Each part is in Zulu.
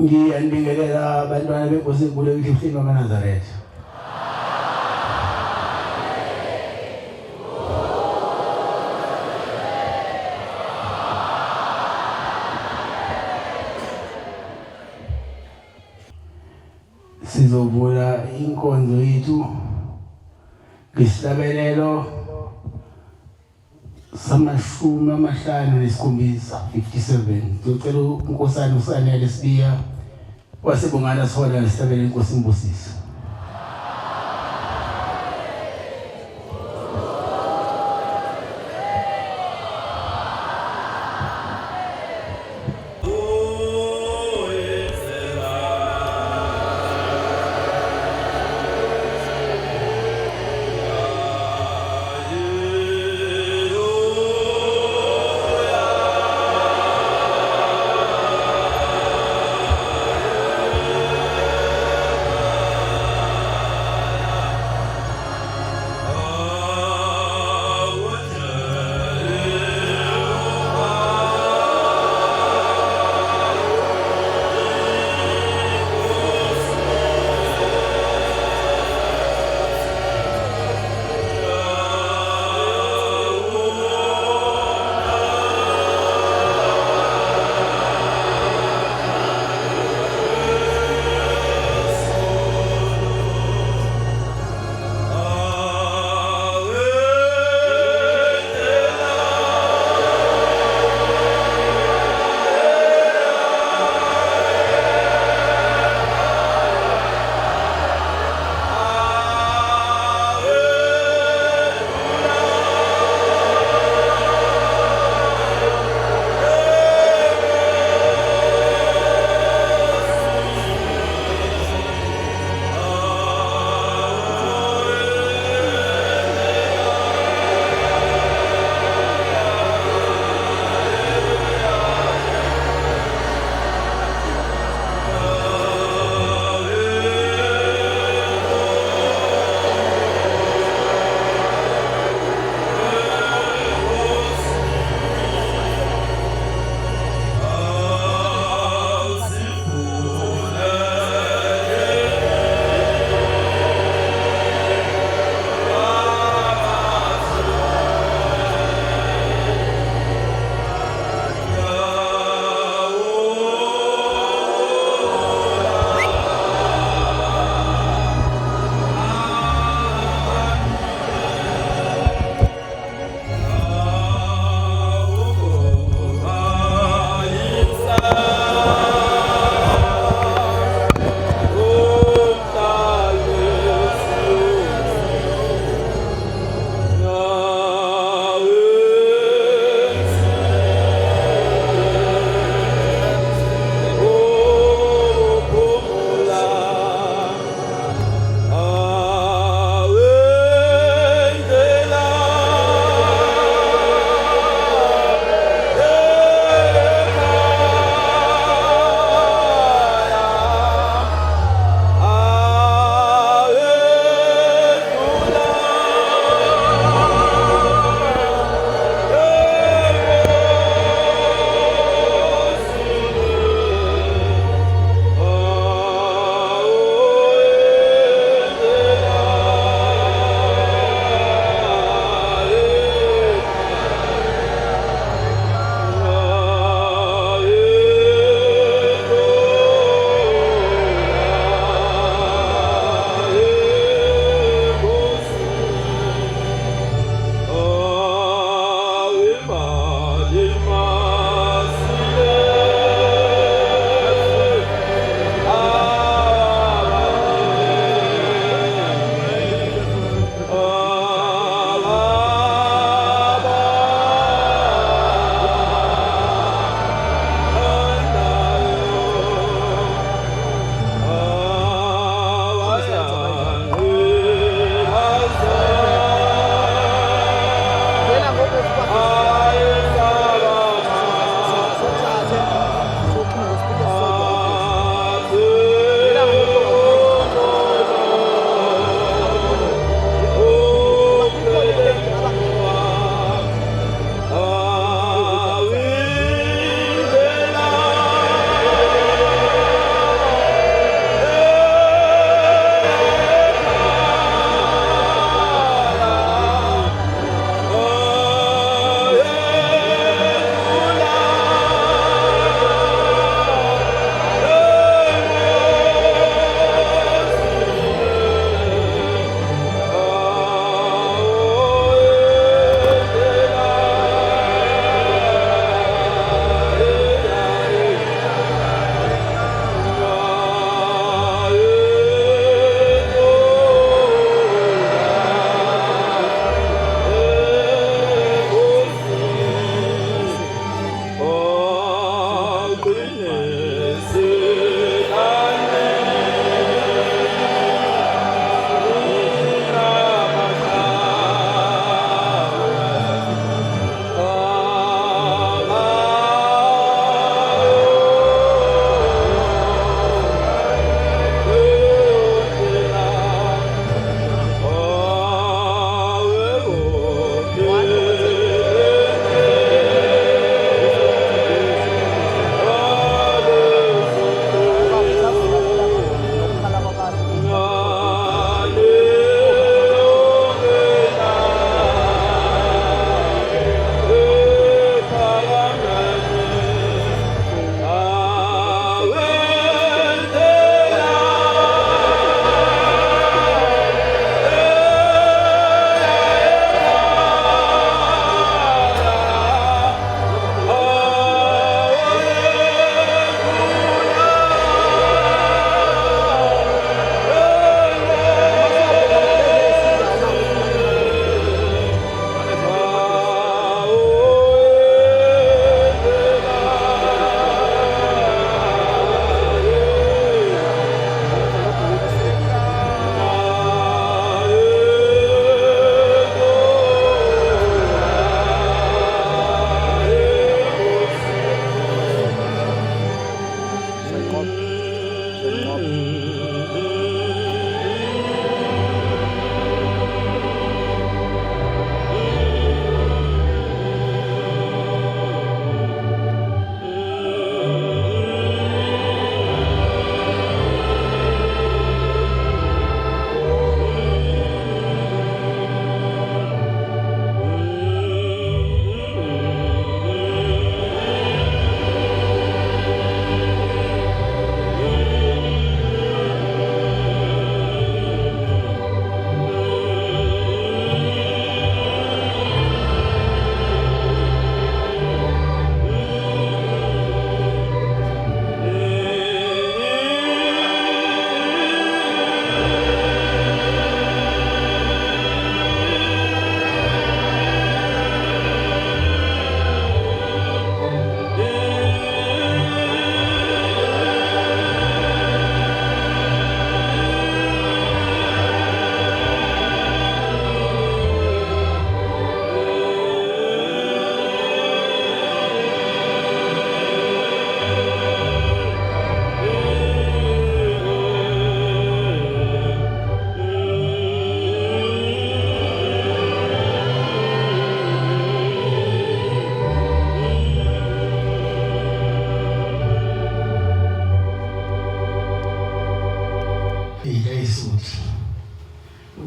Ngiyandingelela abantwana benkosi enkulu ehlifini wamaNazaretha. Sizovula inkonzo yethu ngesibelelo samashumi amahlanu nesikhombisa 57. Ngicela unkosana usanele Sibiya wasebongana sihona lesibelelo inkosi imbusisi.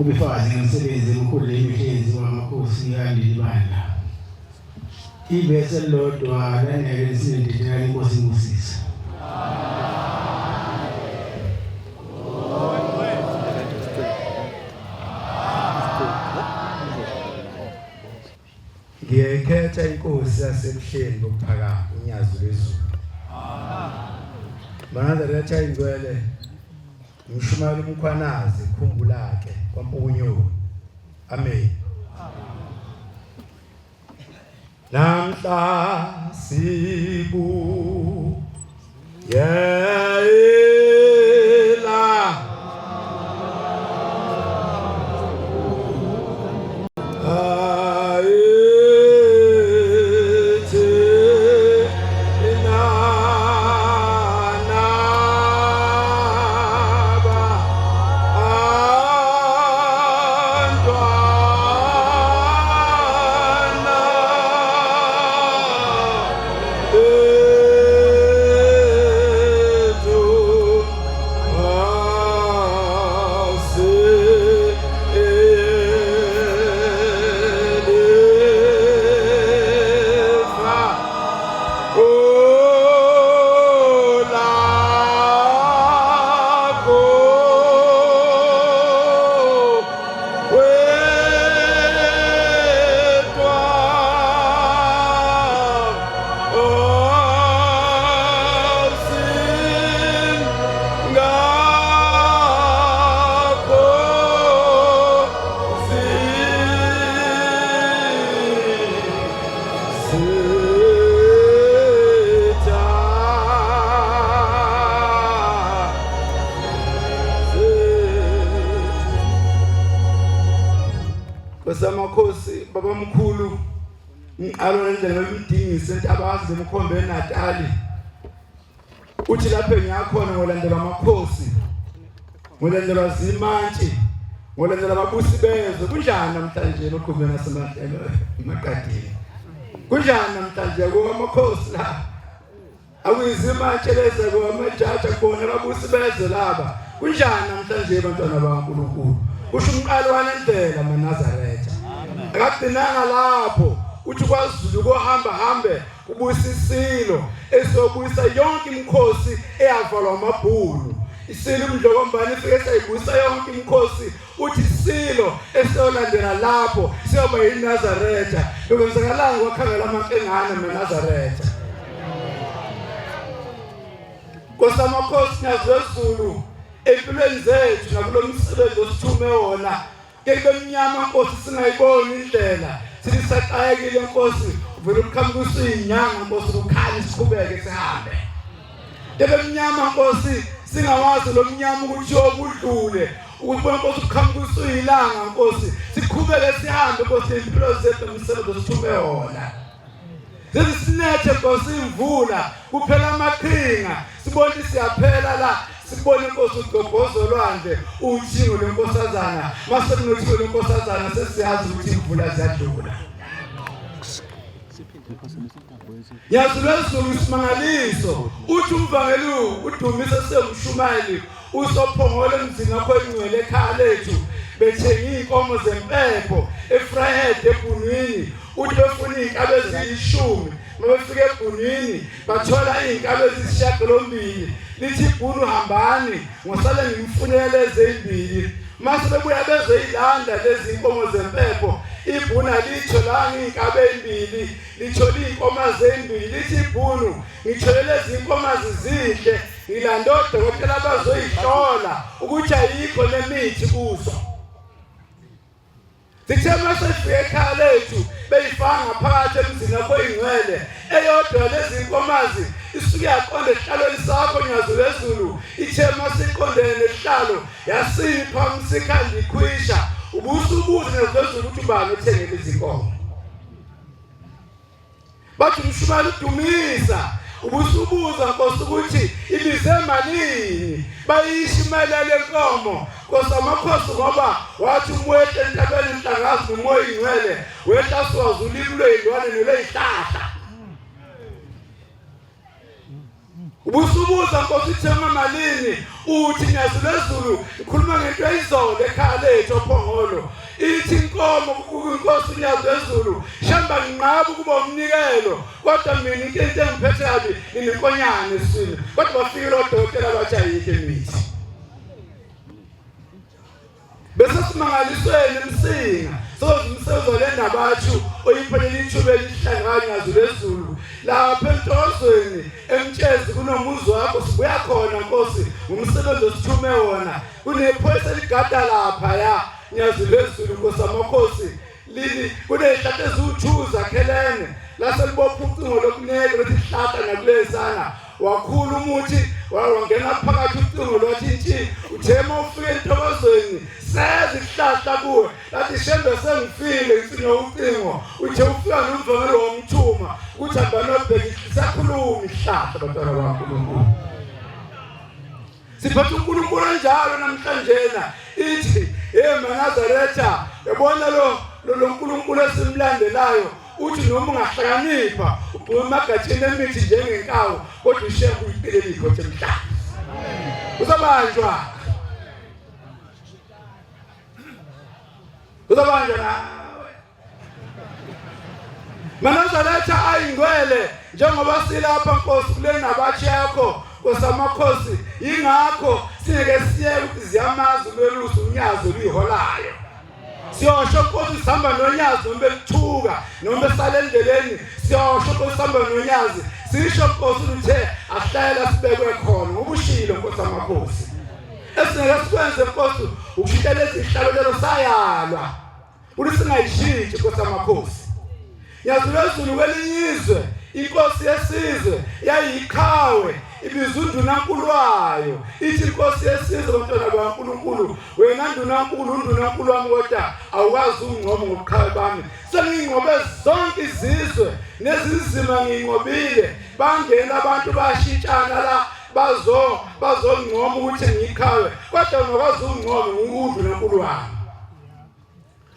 ubifazi ngomsebenzi omkhulu lemihlezi wamakhosi yalibandla ibese lodwa lanele lisindithela inkosi imbusisa ngiyekhetha inkosi yasebuhleni bokuphakama unyazo lwezulu Manazaretha ingcwele ngishumela umkhwanazi ikhumbulake kwampunyo amen namhla sibu yela Samakhosi baba mkhulu ngiqalo nendlela bemdingise into abazi emkhombe eNatali uthi lapho engiyakhona ngolandela amakhosi ngolandela zimantshi ngolandela ababusi bezwe kunjani namhlanje lokhumena semahlelo emaqadini kunjani namhlanje kwamakhosi la akuyizimantshi leze kwamajaji akubona ababusi bezwe laba kunjani namhlanje bantwana bakaNkulunkulu usho umqalo walendlela Manazaretha akagcinanga lapho uthi kwaZulu kohambe kubusisilo esobuyisa yonke imikhosi eyavalwa amabhulu isilo umdlokombani ifike sayibuyisa yonke imikhosi uthi isilo esolandela lapho siyoba yiNazaretha lokwenzakalanga kwakhangela amankengana Manazaretha kosamakhosi naZulu empilweni zethu nakulo msebenzi osithume wona kebemnyama Nkosi singayiboni indlela sithi saqayekile Nkosi uvela ukukhambusa inyanga Nkosi ukukhanya siqhubeke sihambe kebemnyama Nkosi singawazi lo mnyama ukuthi yobudlule ukubona Nkosi ukukhambusa ilanga Nkosi siqhubeke sihambe Nkosi impilo zethu umsebenzi osithume wona Zisinethe Nkosi imvula kuphela amaqhinga sibona siyaphela la sibone Nkosi ugobhozo lwandle uthingo lenkosazana mase kunothingo lenkosazana sesiyazi ukuthi imvula ziyadlula yazulezulu isimangaliso uthi umvangeli udumisa semshumayeli usophongole emzini wakho engcwele ekhaya lethu bethenga inkomo zempepho eFrahed eBhunwini uthi befuna inkabe eziyishumi mabefike eBhunwini bathola inkabe ezisishagalombili lithi iBhunu hambani ngosale ngimfunele ezimbili mase bebuya bezoyilanda lezi inkomo zempepho iBhunu alitholanga inkabe ezimbili lithola inkomo ezimbili lithi iBhunu ngitholele lezi inkomo ezizinhle ngilanda odokotela bazoyihlola ukuthi ayikho lemithi kuzo Sithema sefike ekhaya lethu beyifanga phakathi emzini wakho ingcwele eyodwa lezi inkomazi isuke yaqonda ehlalweni sakho nyazo lezulu ithema siqondene nehlalo yasipha umsikhandi ikhwisha ubusubuze nezezulu ukuthi ubani othengele izinkomo bathi umshumali udumisa ubusubuza Nkosi ukuthi ibize malini bayishimela lenkomo Nkosi amakhosi ngoba wathi umwethe entabeni inhlangazi nomoya ingcwele wehla siwazulile lweyilwane nelweyihlahla Ubusubuza Nkosi uthenga malini uthi nyazulezulu ikhuluma ngento eyizolo ekhaya lethu ophongolo ithi inkomo kuNkosi nyazulezulu shamba nqaba ukuba umnikelo kodwa mina into engiphethe yabi inkonyane esini kodwa bafike lo dokotela bathi ayikho imithi bese simangalisweni emsinga sozimsezo lena bathu oyiphelele ithuba elihlangana nyazulezulu lapha entozweni emtshezi kunomuzi wakho sibuya khona Nkosi umsebenzi osithume wona kunephoyisa eligada lapha ya nyazulezulu Nkosi amakhosi lili kunezihlahla eziwuthuza khelene laselibopha ucingo lokuneke lokuthi hlahla nakulesana wakhula umuthi wangena phakathi ucingo lothi nti uthema ufike entozweni sezihlahla kuwe lathi shembe sengifile ngisino ucingo uthe ufika nomvangelo womthuma ukuthi abanobheki sakhuluma ihlahla bantwana baNkulunkulu siphatha uNkulunkulu njalo namhlanje ithi eMnazaretha yabona lo uNkulunkulu esimlandelayo uthi noma ungahlakanipha uphuma emagathini emithi njengenkawu kodwa usheku uyiphilele ikhothe emhlanje uzabanjwa nawe Mnazaretha ayingcwele njengoba silapha Nkosi kule nabathi yakho Nkosi amakhosi ingakho singeke siye ukuthi ziyamazi umelusi unyazo luyiholayo siyosho Nkosi sihamba nonyazi noma belithuka noma besala endleleni siyosho Nkosi sihamba nonyazi sisho Nkosi uthe ahlala sibekwe khona ngobushilo Nkosi amakhosi esingeke sikwenze Nkosi ukushitela izihlalo sayalwa ukuthi singayishintshi Nkosi amakhosi nyazulezulu kwelinyizwe inkosi yesizwe yayiqhawe ibizwa uNdunankulu wayo ithi inkosi yesizwe bantwana baNkulunkulu wena Ndunankulu wami kodwa awukazi ungcobo ngobuqhawe bami sengingqobe zonke izizwe nezizima ngingqobile bangena abantu bashintshana la bazongcoma ukuthi ngiqhawe kodwa unokwazi ungcobo nguNdunankulu wami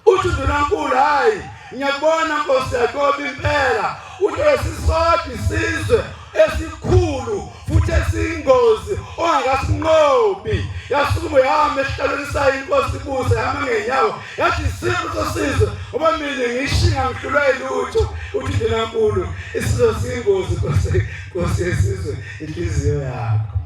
uthi uNdunankulu hayi ngiyabona Nkosi yakobe impela uthi esisodwa isizwe esikhulu futhi esiyingozi ongasinqobi yasukuma yahamba esihlalweni sayo inkosi ibusa yama ngenyawo yathi isizwe sesizwe ngoba mina ngishinga ngihlulwe lutho uthi Ndunankulu isizwe siyingozi Nkosi yesizwe inhliziyo yakho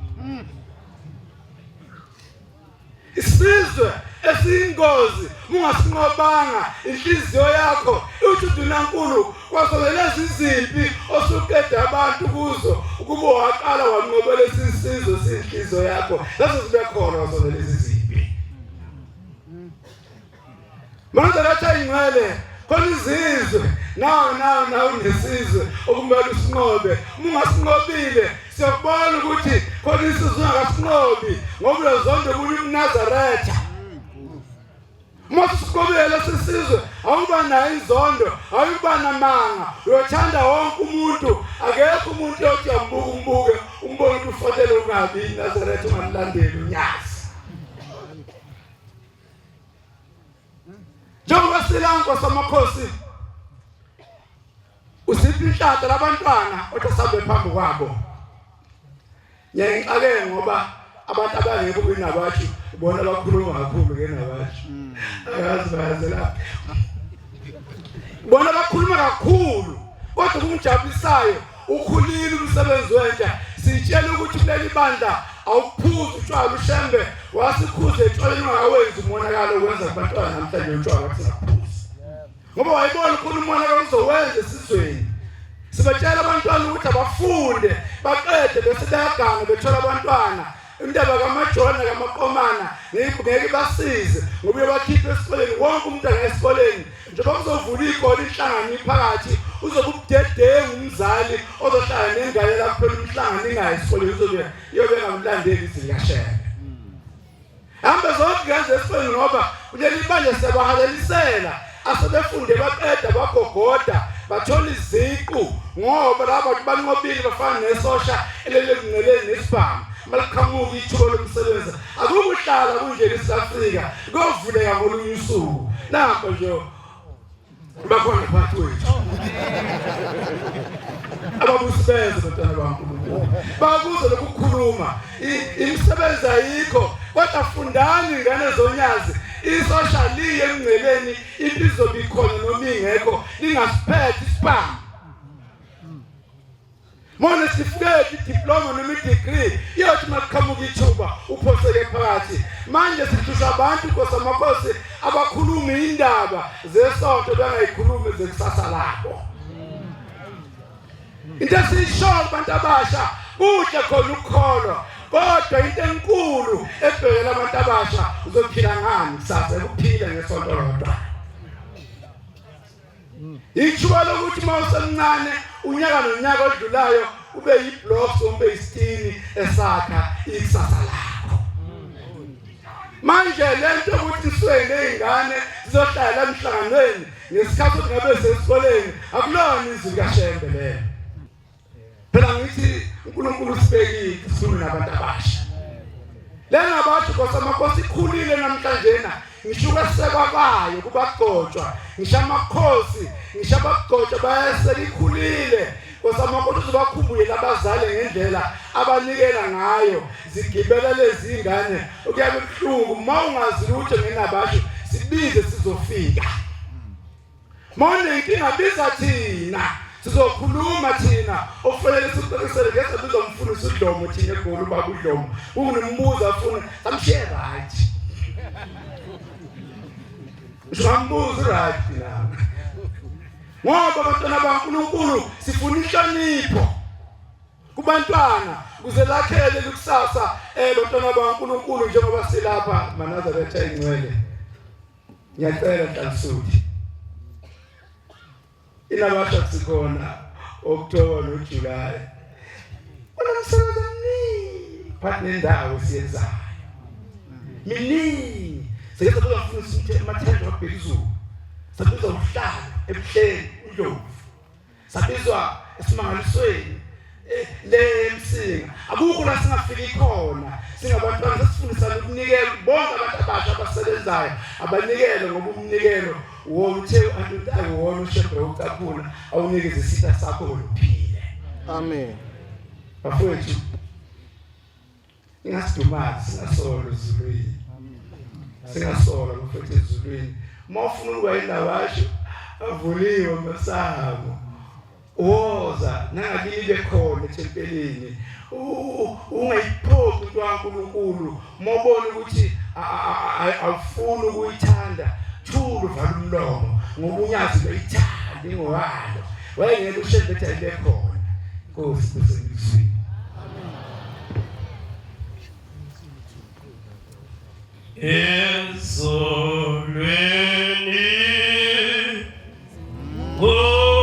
isizwe esiyingozi mungasinqobanga inhliziyo yakho uthi Ndunankulu kwasovela izimpi osuqeda abantu kuzo ukuba waqala wanqobela isizwe sinhliziyo yakho lazo zibe khona kwasovela izimpi Mnazaretha ingcwele khona izizwe nawo nesizwe okumele usinqobe mungasinqobile siyabona ukuthi khona isizwe ungasinqobi ngoba uzonke kuli Mnazaretha Masisikobela sisizwe awuba nayo inzondo awuba namanga uyothanda wonke umuntu akekho umuntu othi umbuke umbone ufatele ungabi Nazaretha ungamlandeli unyazi njengoba silango samakhosi usiphi inhlata labantwana othasabhe phambi kwabo ngiyaqake ngoba abantu abangekho kwinabathi bona bakhuluma kakhulu ngenabathi ayazi bayazela bona bakhuluma kakhulu kodwa kumjabulisayo ukhulile umsebenzi wenja sitshela ukuthi kuleli bandla awuphuzi utshwala ushembe wasikhuze etshwaleni ungawenzi umonakalo ukwenza abantwana namhlanje utshwala kusaphuzi ngoba wayibona ukhuluma umonakalo uzowenza esizweni sibatshela abantwana ukuthi abafunde baqede bese bayagana bethola abantwana indaba kaMajona kaMaqomana ngeke basize ngoba uyabakhipha esikoleni wonke umuntu angesikoleni njengoba kuzovula ikole inhlangano phakathi uzobe ubudedengu umzali ozohlala nengane lapho umhlangano ingayi esikoleni uzobe yobeka umlandeli izikashebe hambe zonke ngenze esikoleni ngoba kuleli banje sebahalelisela asebefunde baqeda bagogoda bathola iziqu ngoba laba banqobile bafana nesosha elelekungeleni nesibhamu malakhamuka ithuba lomsebenzi akukuhlala kunje eSouth Africa kovuleka ngolunye usuku lapho nje bakhona phakathi kwethu ababusibenza bantwana baNkulunkulu bakuze lokukhuluma imisebenzi ayikho kodwa fundani ingane zonyazi isoshaliye emngceleni impilo bikhona noma ingekho lingasiphethe isibhamu mona sifike diploma noma degree iyothi makuqhamuka ithuba uphoseke phakathi manje sithusha abantu kosamakhosi abakhuluma indaba zesonto bangayikhulumi zekusasa labo into esishoyo abantu abasha kuhle khona ukukholwa kodwa into enkulu ebhekela abantu abasha uzophila ngani kusasa ukuphila ngesonto lodwa ichuba lokuthi mawusemncane unyaka nonyaka odlulayo ube yiblocks ube isitini esakha ikusasa lakho manje lento ukuthi siwene izingane zizohlala emhlanganweni ngesikhathi ngabe sesikoleni akulona izwi kaShembe lelo phela ngithi uNkulunkulu sibekile sifuna nabantu abasha lena abantu kosamakhosi ikhulile namhlanje ngishuka sebabayo kubagcotshwa ngishamakhosi ngishabagcotshwa bayaselikhulile kosamakhosi uzobakhumbule labazali ngendlela abanikela ngayo zigibela lezi ingane okuyabe kuhlungu mawungazi ukuthi ngenabasho sibize sizofika manje inkinga biza thina sizokhuluma thina ofanele siqoqisele ngeke sizomfundisa uDlomo thina eGoli ubaba uDlomo unginombuzo afuna samshare right Jambuzo right na ngoba abantwana baNkulunkulu sifuna inhlonipho kubantwana kuze lakhele likusasa bantwana baNkulunkulu njengoba silapha Nazareth eNgcwele ngiyacela Nhlasuthi inabasha sikhona October no July unomsebenzi mningi phakathi nendawo siyenzayo miningi sike sizofuna amathenda wabhekizulu sabizwa uhlala ebuhleni uNdlovu sabizwa esimangalisweni lemsinga akukho la singafiki khona singabantwana sesifundisana ukunikela bonke abantu abasha abasebenzayo abanikele ngoba umnikelo womthe abantu akuwona ushebhe ucaphula awunikeze isitha sakho lophile amen bafowethu ingasidumazi singasolo ezulwini singasola bafowethu ezulwini mawufuna ukuba inabasho avuliwe masango woza nangakile khona ethempelini ungayiphoqi into kaNkulunkulu mawubona ukuthi awufuni ukuyithanda thulu vala umlomo ngoba unyazi bayithanda ingowalo wayengeke ushebethe lekhona Nkosi kusengizwini ezolweni Ezolweni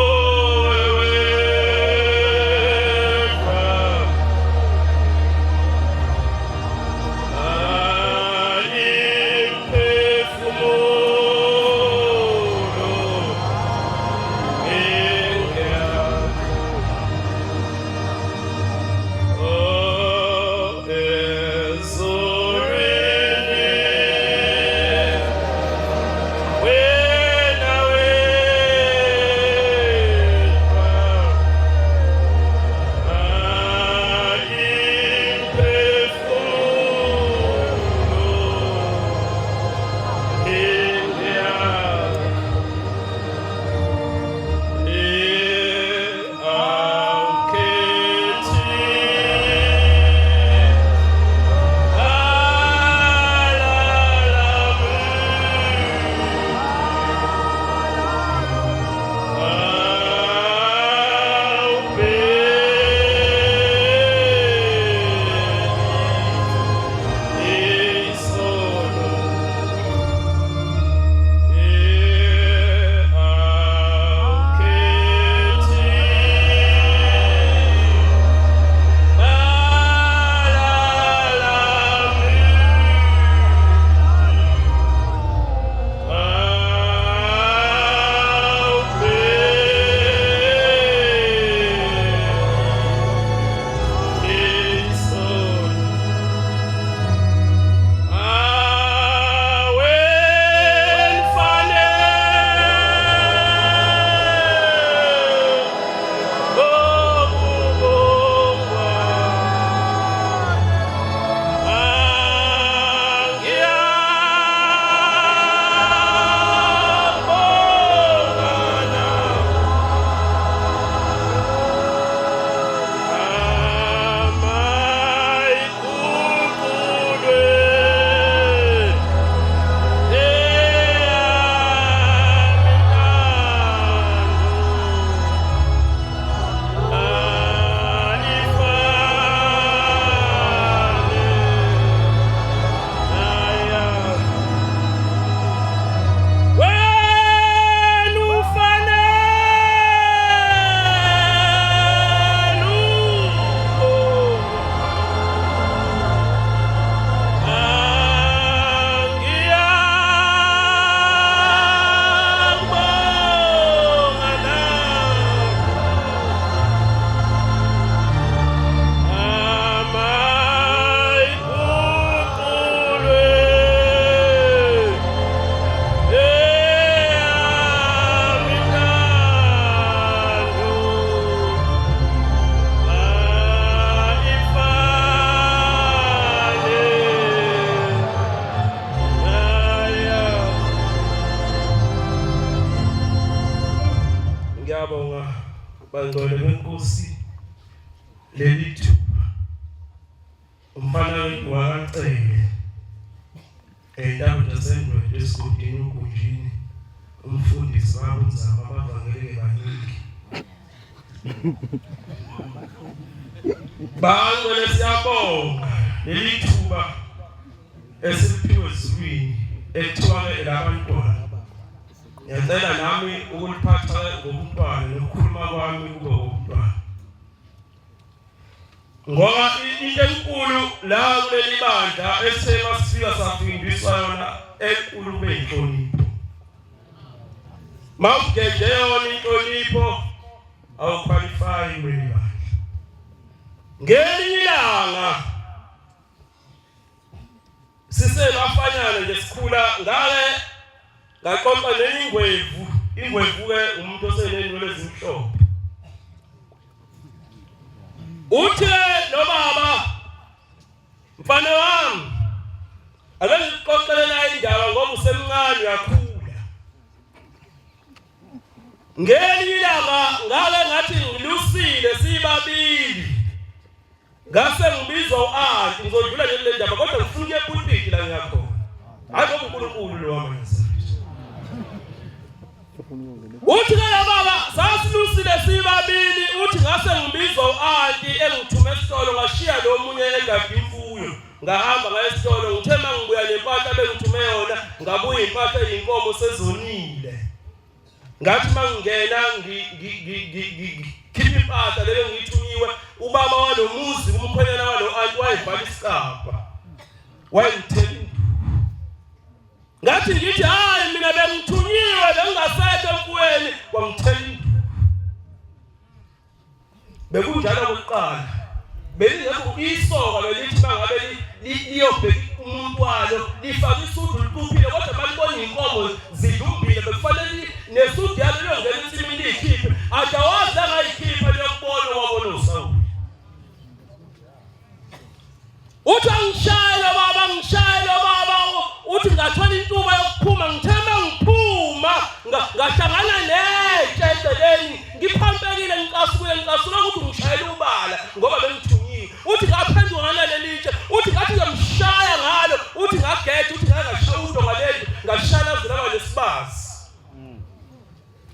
bangcwele benkosi leli thuba umfana wakacele endaba zasendwe esigodini ugunjini umfundisi babunzama abavangeleke baningi bangcwele siyabonga leli thuba esiphiwe ezulwini ekuthiwa elabantwana ngiyacela nami ukuliphatha ngomntwana nokukhuluma kwami kube ngomntwana ngoba into enkulu la kuleli bandla esema sifika safundiswa yona enkulu beyinhlonipho mawugeje yona inhlonipho awuqualify kuleli bandla ngelinye ilanga sisebafanyana nje sikhula ngale ngaqoqa ingwevu ke umuntu osenenwele ezimhlophe uthi no baba mfana wami ake ngiqoqelela indaba ngoba usemncane uyakhula ngelilanga ngale ngathi ngilusile sibabili ngase ngibizwa uAnti ngizodlula nje le ndaba kodwa ngifuna ukuye ePulpit la ngiyakhona hayi ngoba uNkulunkulu lo wami uthi la baba sasilusile sibabili uthi ngase ngibizwa uAnti engithume esitolo ngashiya lo munye engadi imfuyo ngahamba ngaye esitolo ngithe mangibuya lempahla bengithume yona ngabuya impahla eyinkomo sezonile ngathi mangingena khipha impahla leyo ngithunyiwe ubaba walomuzi umkhwenyana walo Anti wayibhala isikapa wayithela ngathi ngithi hayi mina bengithunyiwe bengasekho emfuweni kwangithela bekunjalo kokuqala belingekho isoka lelithi bangabe liyobheka umuntu walo lifaka isudlu liquphile kodwa balibona inkomo zidumbile bekufanele nesudlu yalo liyongena insimini liyikhiphe adawazi angayikhipha liyokubona wabona uSawuli uthi angishayela baba uthi ngathola intuba yokuphuma ngithema ngiphuma ngahlangana nejezeleni ngiphampekile ngicasula ukuthi ngishayela ubala ngoba bengithunyiwe uthi ngaphenduka ngaleli litshe uthi ngathi ngimshaya ngalo uthi ngagede uthi ngashaya udo ngaleli ngashaya zilaba lesibazi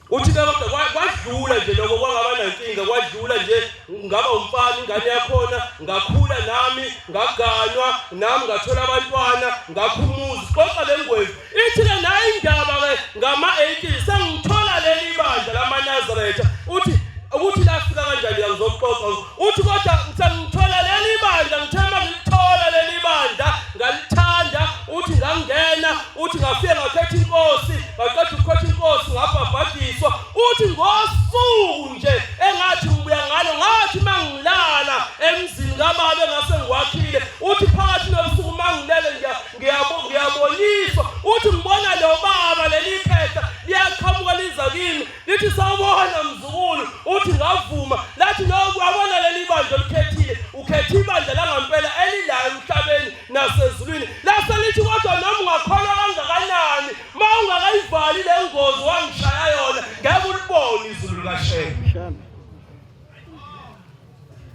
uthi kodwa kwadlula nje lokho kwangaba nankinga kwadlula nje ngaba umfana ingane yakhona ngakhula nami ngaganywa nami ngathola abantwana ngakhumuza qoqa lengwevu ithi ke nayi indaba ke ngama-80 sengithola leli bandla lamaNazaretha uthi lafika kanjani yangizoxoxa uthi kodwa sengithola leli bandla ngithema ngilithola leli bandla ngalithanda uthi ngangena uthi ngafika ngakhetha inkosi ngaqeda ukukhetha inkosi ngabhabhadiswa uthi ngosuku nje engathi ngibuya ngalo ngathi mangilala emzini kaBaba engase ngiwakhile uthi phakathi nobusuku mangilele ngiyaboniswa uthi ngibona lo baba leli phepha liyaqhamuka liza kimi lithi sawubona mzukulu uthi ngavuma lathi lokhu wabona leli bandla likhethile ukhethe ibandla langempela elilayo emhlabeni nasezulwini lase lithi kodwa noma ungakholwa kangakanani mawungakayivali le ngozi wangishaya yona ngeke ulibone izulu likaShembe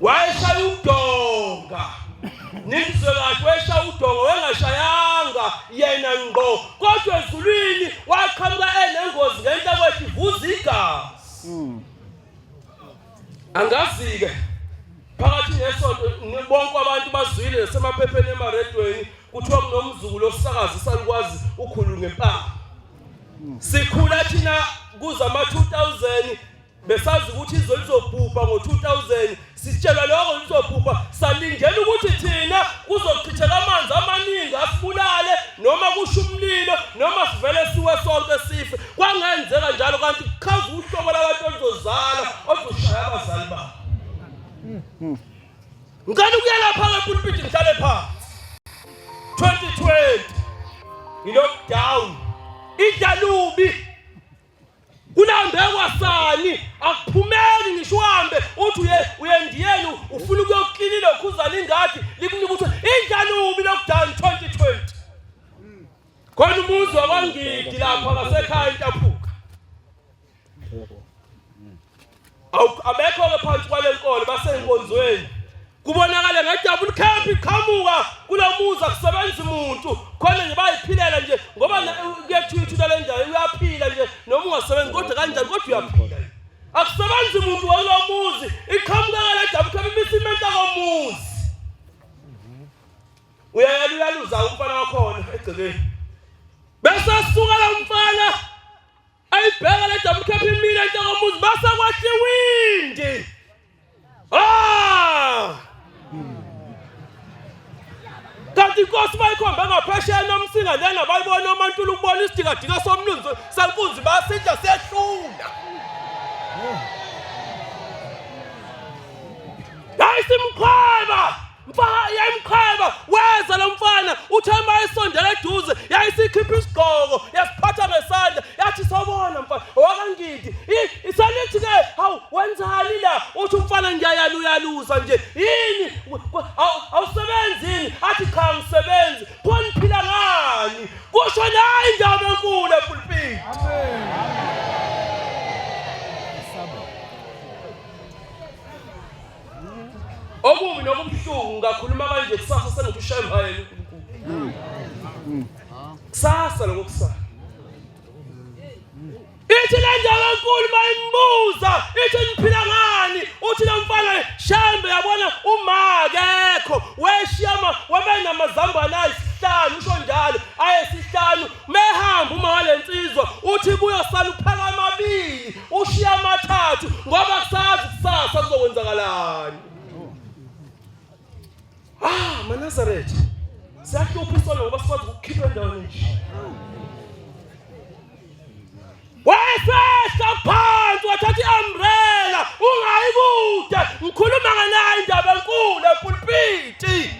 wayeshaya udonga nizwe kahle wayeshaya udonga wengashayanga yena ngqo kodwa ezulwini waqhamuka enengozi ngento kwethi ivuza igazi angazike phakathi nesonto bonke abantu bazwile nasemaphepheni emaredweni kuthiwa kunomzukulu osakaza salikwazi ukhulu ngempama sikhula thina kuza ama-2000 besazi ukuthi izwe lizobhubha ngo-2000 sitshelwa lokho lizobhubha salindela ukuthi thina kuzochitheka amanzi amaningi asibulale noma kusho umlilo noma sivele siwe sonke sife kwangenzeka njalo kanti kuchaza uhlobo labantu oluzozala ozoshaya abazali babo ngani kuyalapha ePulpit ngihlale phansi 2020 i-lockdown idalubi ulambe kwasani akuphumeli ngisho uhambe uthi uyendiyeni ufuna ukuyoklinile ukhuzana ingadi likunika ukuthi indalubi lockdown 2020 khona umuzi wakwangidi lapha ngasekhaya eNtaphuka abe enkonzweni kubonakala ngejabule camp iqhamuka kulomuzi akusebenza umuntu khona nje bayiphilela nje ngoba kuyethwitha le ndawo uyaphila nje noma ungasebenzi kodwa kanjani kodwa uyaphila akusebenza umuntu walomuzi iqhamuka le jabule camp imisimenta komuzi uyaluza umfana wakhona egcekeni bese asuka la mfana ayibheka le jabule camp imile into komuzi base kwathi windi kanti inkosi bayikhombe ngaphesheya nomsinga lena bayibona uMaNtuli ukubona isidikadika somnunzi sankunzi basitsha sehlula yayisimkhweba mfana yayimkhweba weza lo mfana uthema isondela eduze yayisikhipha isigqoko yasiphatha ngesandla yathi sobona mfana wakangidi isalithi ke hawu wenzani la uthi umfana ngiyayaluza nje yini awusebenzini athi cha ngisebenzi khona phila ngani kusho la indaba enkulu epulpit okubi nokubuhlungu ngakhuluma kanje kusasa sengithi ushayemhayela uNkulunkulu kusasa lokusasa ithi le ndaba enkulu bayimbuza ithi niphila ngani uthi lo mfana shambe yabona uma akekho weshiyama wabena amazambane ayisihlanu usho njalo ayesihlanu mehamba uma walensizwa uthi buya sala uphaka amabili ushiya amathathu ngoba kusazi kusasa kuzokwenzakalani maNazaretha siyahluphisana ngoba sikwazi ukukhipha endaweni nje wayesehla phansi wathatha i-umbrella ungayikude ngikhuluma nganayo indaba enkulu epulpiti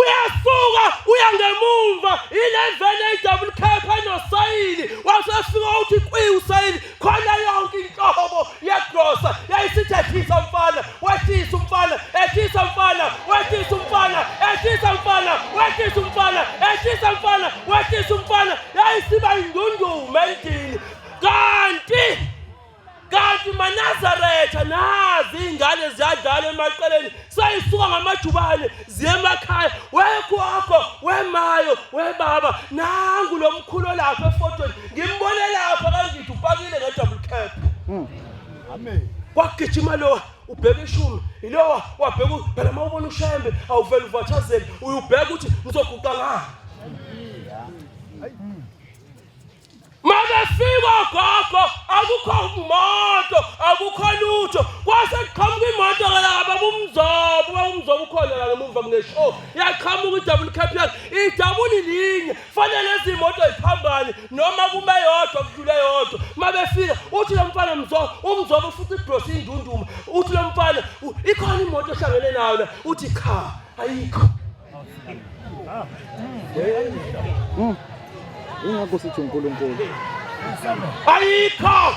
uyasuka uyangemumva ilevele idouble cap enosayili wasefika uthi kwi usayili khona yonke inhlobo yegrosa yayisithi ethisa mfana wethisa umfana ethisa mfana wethisa umfana ethisa mfana wethisa umfana ethisa mfana wethisa umfana yayisiba indundume endini kanti maNazaretha nazi ingane ziyadlala emaqeleni sayisuka ngamajubane ziye emakhaya wekhokho wemayo webaba nangu lo mkhulo lapha efotweni ngimbone lapha kangithi upakile ngedouble cap amen kwagijima lo ubheka ishumi ilowa wabheka phela mawubona ushembe awuvela uvathazela uyubheka ukuthi ngizoguqa ngani Magafika gogo akukho imoto akukho lutho kwase kuqhamuka imoto lapha umzobo ukhona la ngemuva kuneshow yaqhamuka idouble cap yakhe idabuli linye fanele izimoto ziphambane noma kume yodwa kudlule yodwa mabefika uthi lo mfana umzobo futhi igross indunduma uthi lo mfana ikhona imoto ehlangene nayo la uthi cha ayikho ingakho sithi uNkulunkulu ayikho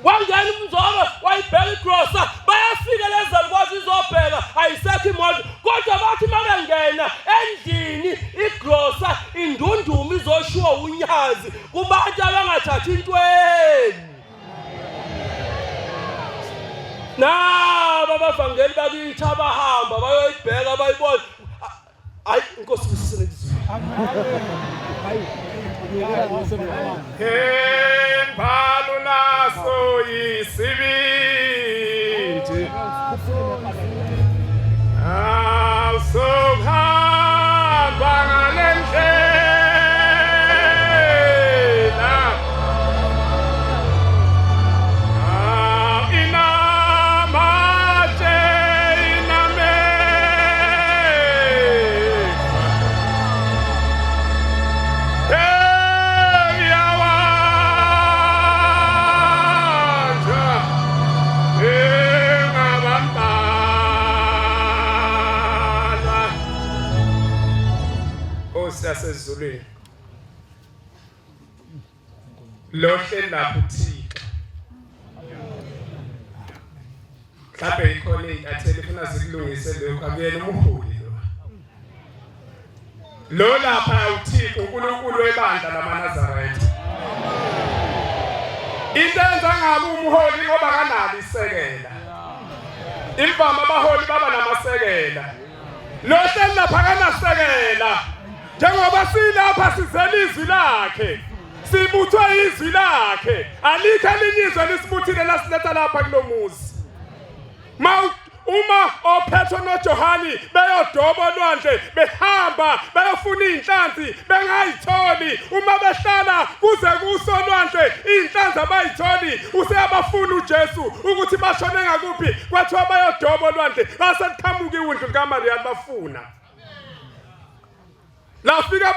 wangena umzobo wayibheka igrosa bayafika lezalo kwazi izobheka ayisekho imoto kodwa bathi mabengena endlini igrosa indunduma izoshuwa unyazi kubantu abangathathi intweni abavangeli bakithi abahamba bayoyibheka bayibona hayi inkosi usisene Kembalo naso isibiti Sohamba ngalendlela inamatshe sasezulwini lohle lapho uthika mhlawumbe ikhona intatheli funa zikulungise lokho akuyena umholi lo lapha uthika uNkulunkulu webandla lamaNazaretha into enza ngabe umholi ngoba kanalo isekela imvama abaholi baba namasekela lo hleli lapha kanasekela njengoba silapha sizela izwi lakhe sibuthwe izwi lakhe alikho elinyizwe lisibuthile lasiletha lapha kulomuzi uma oPetro noJohani beyodoba olwandle behamba bayofuna inhlanzi bengayitholi uma behlala kuze kusolwandle inhlanzi abayitholi useyabafuna uJesu ukuthi bashone ngakuphi kwathiwa bayodoba olwandle baseqhamuka iwundlu likaMaria bafuna lafika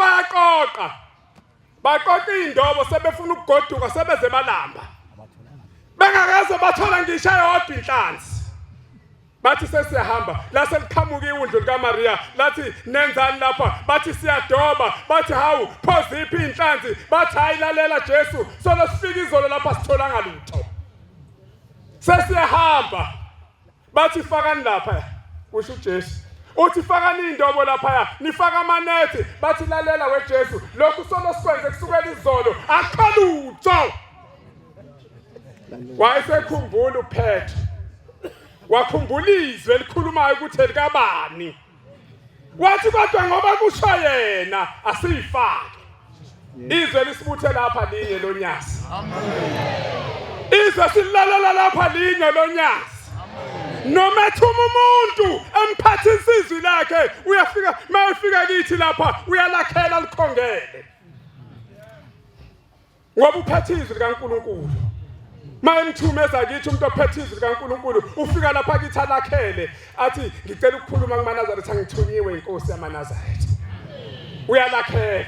baqoqa indobo sebefuna ukugoduka sebeze balamba bengakaze bathola ngisho yodwa inhlanzi bathi sesiyahamba la seliqhamuka iwundlu likaMaria lathi nenzani lapha bathi siyadoba bathi hawu phoziphi inhlanzi bathi hayilalela Jesu solo sifika izolo lapha sithola ngalutho sesiyahamba bathi fakani lapha kusho uJesu uthi fakani indobo lapha nifaka amanethi bathi lalela weJesu lokhu solo sikwenze kusukela izolo akhalutho wayesekhumbula uPetro wakhumbula izwi elikhulumayo ukuthi elikabani wathi kodwa ngoba kusho yena asifake izwi lisibuthe lapha linye lonyasi izwi silalela lapha linye lonyasi noma ethuma umuntu emphathisa izwi lakhe uyafika mayefika kithi lapha uyalakhela likhongele ngoba uphethe izwi likaNkulunkulu Mayemthumeza kithi umuntu ophethe izwi likaNkulunkulu ufika lapha kithi alakhele athi ngicela ukukhuluma kumaNazaretha ngithunyiwe inkosi yamaNazaretha uyalakhela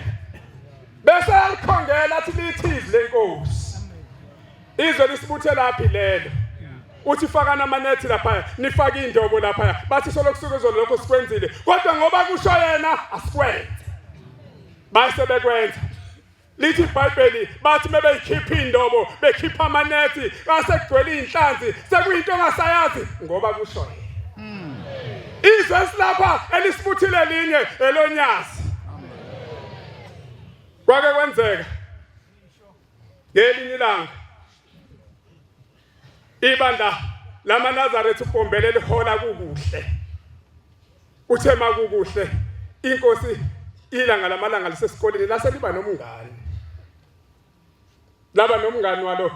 bese alikhongela athi lithi izwi lenkosi izwe lisibuthe laphi lelo uthi faka namanethi lapha nifaka indobo lapha bathi solokusuka izolo lokho sikwenzile kodwa ngoba kusho yena asikwenze base bekwenza lithi iBhayibheli bathi bebeyikhipha indobo bekhipha amanethi asekugcwele inhlanzi sekuyinto ongasayazi ngoba kusho izwe silapha elisibuthile linye elonyasi kwake kwenzeka ngelinye ilanga ibandla lamaNazaretha uPombele lihola kukuhle uthema kukuhle inkosi ilanga lamalanga lisesikoleni laseliba nomngane laba nomngane walo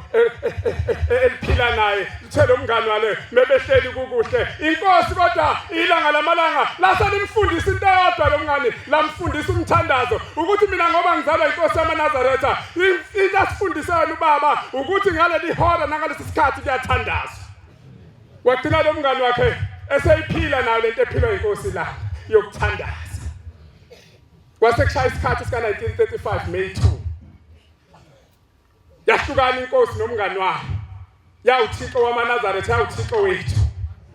eliphila naye lithe lo mngane wale mebehleli kukuhle inkosi kodwa ilanga lamalanga laselimfundisa into yodwa lo mngane lamfundisa umthandazo ukuthi mina ngoba ngizalwa inkosi yamaNazaretha into asifundisana ubaba ukuthi ngaleli hora nangalesi sikhathi kuyathandazwa wagcina lo mngane wakhe eseyiphila nayo lento ephilwa inkosi la yokuthandaza kwasekushaya isikhathi sika 1935 May 2 yahlukana inkosi nomngane wayo yawuThixo wamaNazaretha yawuThixo wethu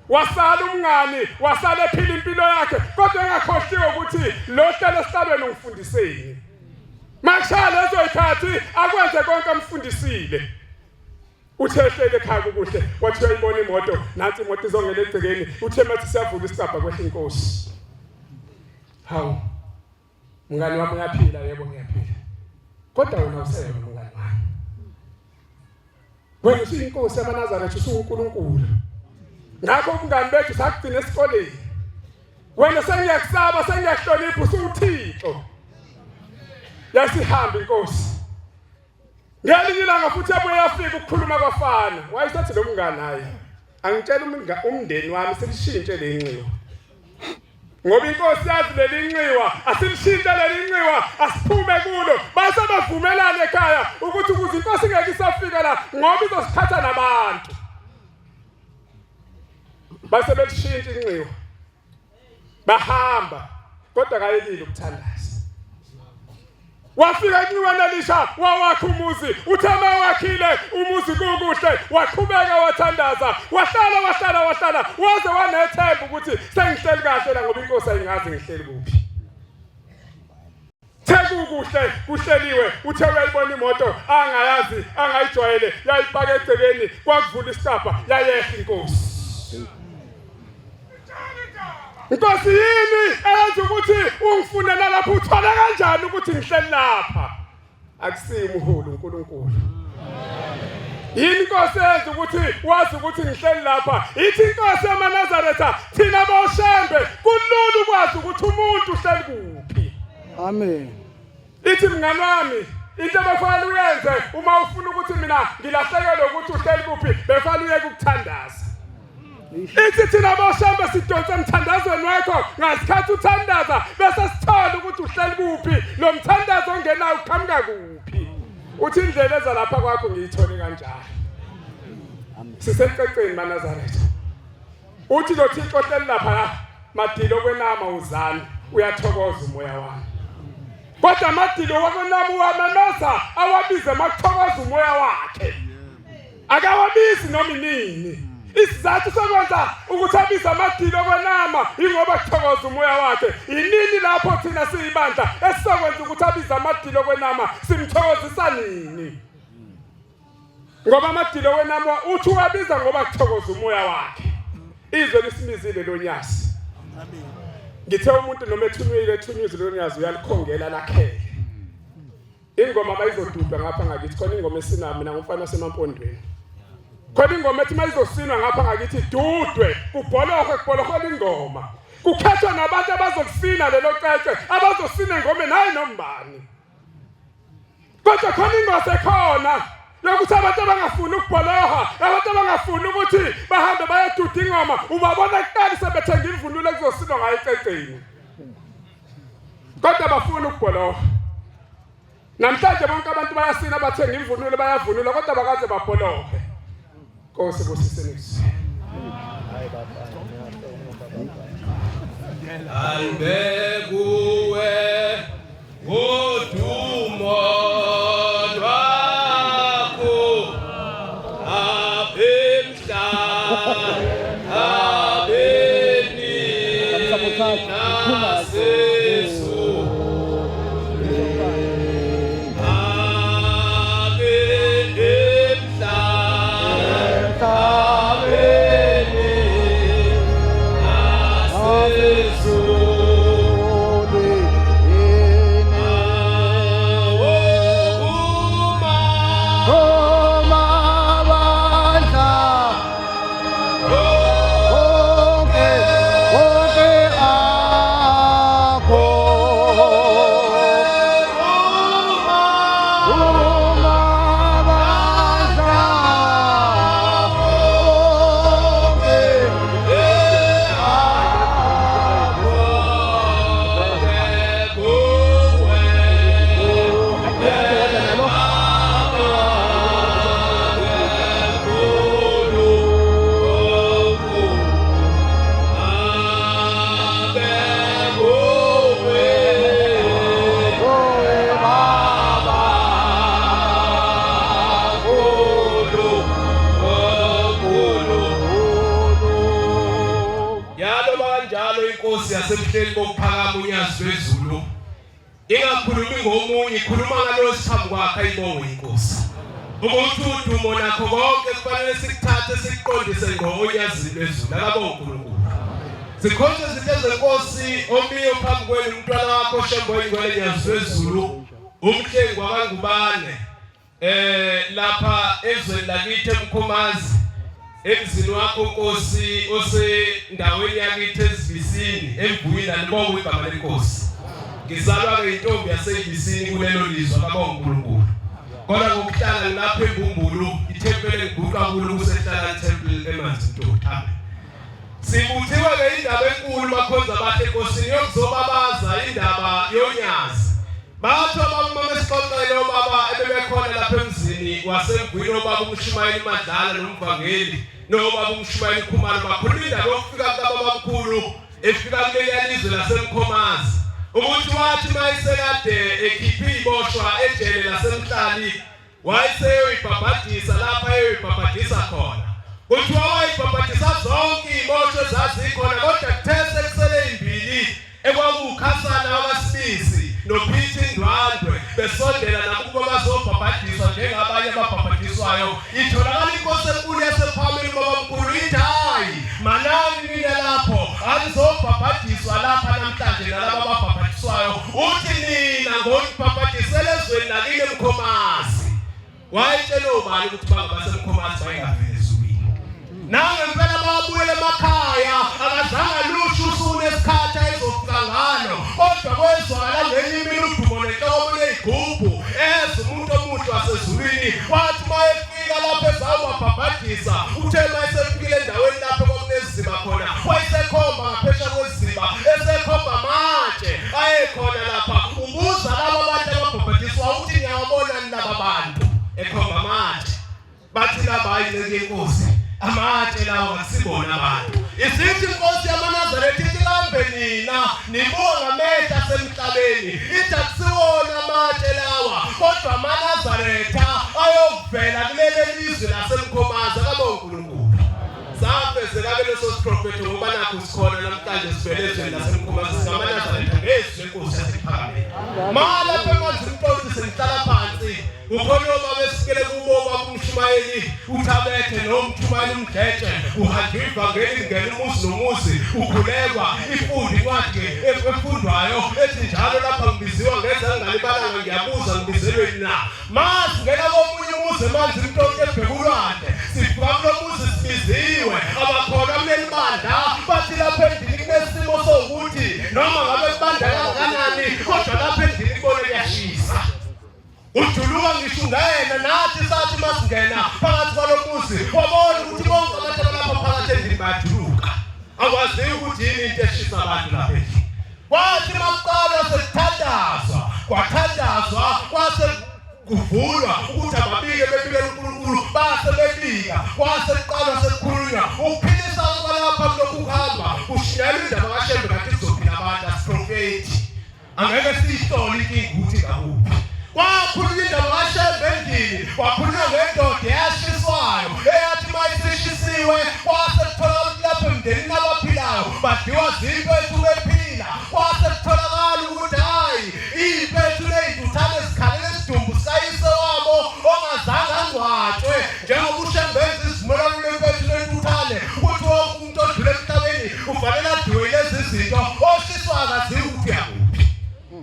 wasala umngane wasala ephila impilo yakhe kodwa engakhohliwe ukuthi lo hlelo esihlalweni ngifundiseni mashaya lezo ikhathi akwenze konke amfundisile uthehlele ekhaya kuhle wathi uyayibona imoto nansi imoto izongena egcekeni uthe mathi siyavula isicabha kwehle inkosi hawu mngani wami uyaphila yebo ngiyaphila kodwa wena useyona mngani wami wena usiyinkosi yamaNazaretha usuNkulunkulu ngakho umngani bethu sakugcina esikoleni wena sengiyakusaba sengiyahlonipha usuThixo yasihamba inkosi ngelinye ilanga futhi abuye yafika ukukhuluma kwafana wayesethi lo mngani hayi angitshela umndeni wami selishintshe lenxiwa ngoba inkosi yazi lelinxiwa asilishintshe lelinxiwa asiphume kulo base bavumelana ekhaya ukuthi ukuze inkosi ngeke isafika la ngoba izosithatha nabantu base belishintshe inxiwa bahamba kodwa kayekile ukuthandaza wafika inxiwa elisha wawakha umuzi uthema wakhile umuzi kukuhle waqhubeka wathandaza wahlala waze wanethemba ukuthi sengihleli kahle la ngoba inkosi ayingazi ngihleli kuphi Kuhle kuhleliwe uthe uyayibona imoto angayazi angayijwayele yayipaka egcekeni kwakuvula isicabha yayehla inkosi Inkosi yini eyenza ukuthi ungifunela lapha uthola kanjani ukuthi ngihleli lapha akusimi uhulu uNkulunkulu yini inkosi yenza ukuthi wazi ukuthi ngihleli lapha ithi inkosi yamaNazaretha thina boshembe kulula ukwazi ukuthi umuntu uhleli kuphi. Amen. Ithi mngani wami into abafanele uyenze uma ufuna ukuthi mina ngilahlekelwe ukuthi uhleli kuphi befanele uyeke ukuthandaza. Ithi thina boshembe sidonse emthandazweni wakho ngasikhathi uthandaza bese sithola ukuthi uhleli kuphi lo mthandazo ongenayo uqhamuka kuphi. Uthi indlela eza lapha kwakho ngiyithole kanjalo. Siseqeqeni maNazaretha. Uthi lo Thixo ohleli lapha madilo kwenama uzana uyathokoza umoya wami. Kodwa amadilo wakwenama uwamanosa awabize makuthokoza umoya wakhe. Akawabizi noma inini. Isizathu sokwenza ukuthi abize amadilo kwenama ingoba kuthokoza umoya wakhe. Inini lapho thina siyibandla esizokwenza ukuthi abize amadilo kwenama simthokozisa nini? Ngoba amadilo kwenama uthi uwabiza ngoba kuthokoza umoya wakhe. Izwe lisimizile lo nyasi. Amen. Ngithe umuntu noma ethunyuzile lo nyasi uyalikhongela lakhele. Ingoma bayizodudwa ngapha ngakithi khona ingoma esina mina ngumfana wasemampondweni. Khona ingoma ethi mayizosinwa ngapha ngakithi dudwe kubholoho ingoma. Kukhethwa nabantu abazosina lelo cece abazosina ingoma nayi nombani. Kodwa khona ingoma sekhona lokuthi abantu abangafuni ukubholoha abantu abangafuni ukuthi bahambe bayeduda ingoma ubabona kuqala sebethenga imvunulo ekuzosinwa ngayo ececeni. Kodwa bafuna ukubholoha. Namhlanje bonke abantu bayasina bathenga imvunulo bayavunula kodwa bakaze babholohe. Nkosi kusiseni. Albe kuwe ngodumo lwakho abemhla abeni nasesu yasemhleli bokuphakama unyazi lwezulu ingakhulumi ngomunye ikhuluma ngalo siphambi kwakhe ayibonge inkosi ukuthi udumo nakho konke kufanele sikuthathe siqondise ngonyazini lwezulu akabonge uNkulunkulu sikhonze izinto zenkosi omiyo phambi kwenu umntwana wakho Shembo ingwele nyazi lwezulu umhlengi wakangubane lapha ezweni lakithi eMkhomazi emzini wakho Nkosi osendaweni yakithi eZibisini emvuyini alibonge igama lenkosi ngizalwa ke intombi yaseZibisini kulelo lizwe akabonge uNkulunkulu kodwa ngokuhlala lapha eBumbulu ithempeli ngiguqa kulo kusehlala iTemple emanzi Ntoti amen sibuthiwe ke indaba enkulu bakhonza bahle enkosini yokuzobabaza indaba yonyazi batho abamama esixoxele obaba ebebekhona lapha emzini wasemgwini obaba uMshumayeli Madlala nomvangeli nobaba uMshumayeli Khumalo bakhuluma indaba yokufika kababamkhulu efika kuleli lizwe laseMkhomazi ukuthi wathi mayisekade ekhiphi iboshwa ejele lasemhlali wayeseyoyibhabhadisa lapha eyoyibhabhadisa khona ukuthi wayibhabhadisa zonke iboshwa zazikhona kodwa kuthese kusele imbili ekwakukhasana abasibisi noPhithi Ndwandwe besondela nakuba bazobhabhadiswa njengabanye ababhabhadiswayo itholakala inkosi enkulu yasephambili babamkhulu ithi hayi manani mina lapho alizobhabhadiswa lapha namhlanje nalabo ababhabhadiswayo uthi nina ngokubhabhadisela ezweni lakini eMkhomazi wayetshela obani ukuthi bangabasemkhomazi bayingavele ezulwini nange ngempela babuyele emakhaya akazange lusho usuku lesikhathi ayizofika ngalo kodwa kwezwakala ngenye imini udumo nenhloko leyigubhu umuntu omuhle wasezulwini wathi mayefika lapho ezawabhabhadisa uthe mayesefikile endaweni lapho kwakunezima khona wayesekhomba ngaphesha kweziba esekhomba matshe ayekhona lapha ubuza laba abantu ababhabhadiswa ukuthi ngiyabona laba bantu ekhomba matshe bathi labayile inkosi amatshe lawo ngasibona abantu isithi inkosi yamaNazaretha ithi kambe nina nibonga amehlo asemhlabeni ithi akusiwona amatshe lawa kodwa amaNazaretha ayovela kuleli lizwe lasemkhomazi akabonga uNkulunkulu safeze kabe leso siprofethi ngoba nakho sikhona namhlanje sibelezweni lasemkhomazi sikaMaNazaretha ngezwi lenkosi yasiphambi mala phemanzi umntosi sengihlala phansi ukhona obabesikele kubo bakumshumayeli uthabethe nomshumayeli umdletshe uhanjwa ngeli umuzi nomuzi ukhulekwa ifundi incwadi efundwayo ethi njalo lapha ngibiziwa ngenza ngalibalanga ngiyabuza ngibizelweni na mase ngena komunye umuzi manje umntosi ebhekulwane sifika kulomuzi sibiziwe abakhona kuleli bandla bathi lapha endlini kunesimo sokuthi noma ngabe ibandla kangakanani kodwa lapha endlini kubone kuyashisa ujuluka ngisho ngena nathi sathi masingena phakathi kwalomuzi wabona ukuthi bonke abantu abalapha phakathi endlini bayajuluka akwazi ukuthi yini into eshisa abantu lapha endlini kwathi maqala sekuthandazwa kwathandazwa kwase kuvulwa ukuthi ababike bebikela uNkulunkulu base bebika kwase kuqala sekukhulunywa ukuphilisa kwalapha lokhu kuhamba ushiyela indaba kaShembe kanti kuzophila abantu asiprofeti angeke siyihlole inkinga ukuthi kakuphi kwakhulunywa indaba kaShembe endlini kwakhulunywa ngendoda eyashiswayo eyathi mayisishisiwe kwase kutholakala lapha emndenini abaphilayo badliwa zimpethu bephila kwase kutholakala ukuthi hayi impethu ley'ntuthane zikhalela isidumbu sikayise wabo ongazange angcwatshwe njengoba uShembenza isivumelwano lempethu lentuthane ukuthi wonke umuntu odlule emhlabeni kufanele adiwe lezi zinto oshiswa akaziwi ukuthi yakuphi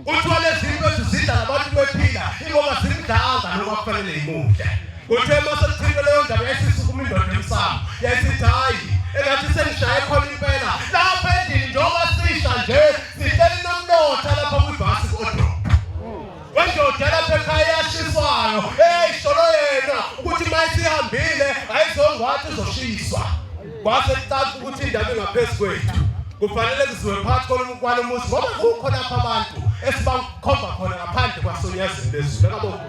kuthiwa lezi mpethu zidla nabantu bephila ingoba zimdlanga noma kufanele imudle kuthe masekuthile leyo ndaba yayisisukuma indoda emsamo yayisithi hayi engathi sengishaye khona impela lapha endlini njengoba sisha nje sihleli nomnotha lapha kwibhasi kodwa wendoda lapha ekhaya yashiswayo eyisholo yena ukuthi mayisihambile ayizongwathi izoshiswa kwase kucaca ukuthi indaba ingaphezu kwethu kufanele kuziwe phakathi kwalomuzi ngoba kukho lapha abantu esibakhomba khona ngaphandle kwasonyazini lezulu akabonga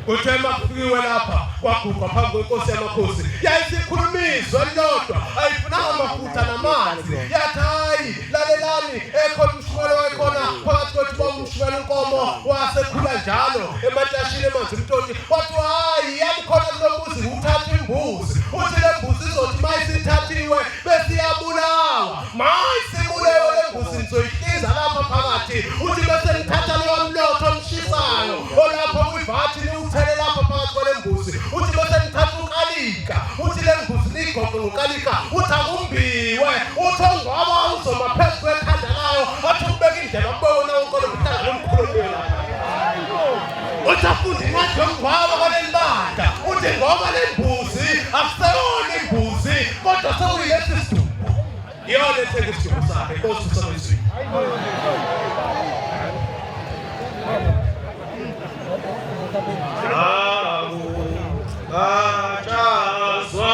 kuthe makufikiwe lapha kwaguqa phambi kwenkosi yamakhosi yayisikhulumizwe lodwa ayifunanga amafutha namanzi yathi hayi lalelani ekhona umshumelo wayekhona phakathi kwethu bomshumelo inkomo wasekhula njalo ematashini emanzi umntoti wathi hayi yamkhona kulomuzi uthatha imbuzi uthi le mbuzi izothi mayisithathiwe besiyabulawa mayisibulewe le mbuzi nizoyihliza lapha phakathi uthi bese nithatha leyo mlotho omshisayo olapha kwivathi uthele lapha phakathi kwale mbuzi uthi bese nithatha ukalika uthi le mbuzi ligoqe ngokalika uthi akumbiwe uthi ongwaba uzoma phezu kwekhanda layo athi ubeka indlela ubona unkolo kuhlala nomkhulumeli uthi afunde incwadi yongwaba kwaleli bandla uthi ngoba le mbuzi akuseyona imbuzi kodwa sekuyilesi sidumbu iyona ethenga isidumbu sakhe inkosi usamezwini Bachazwa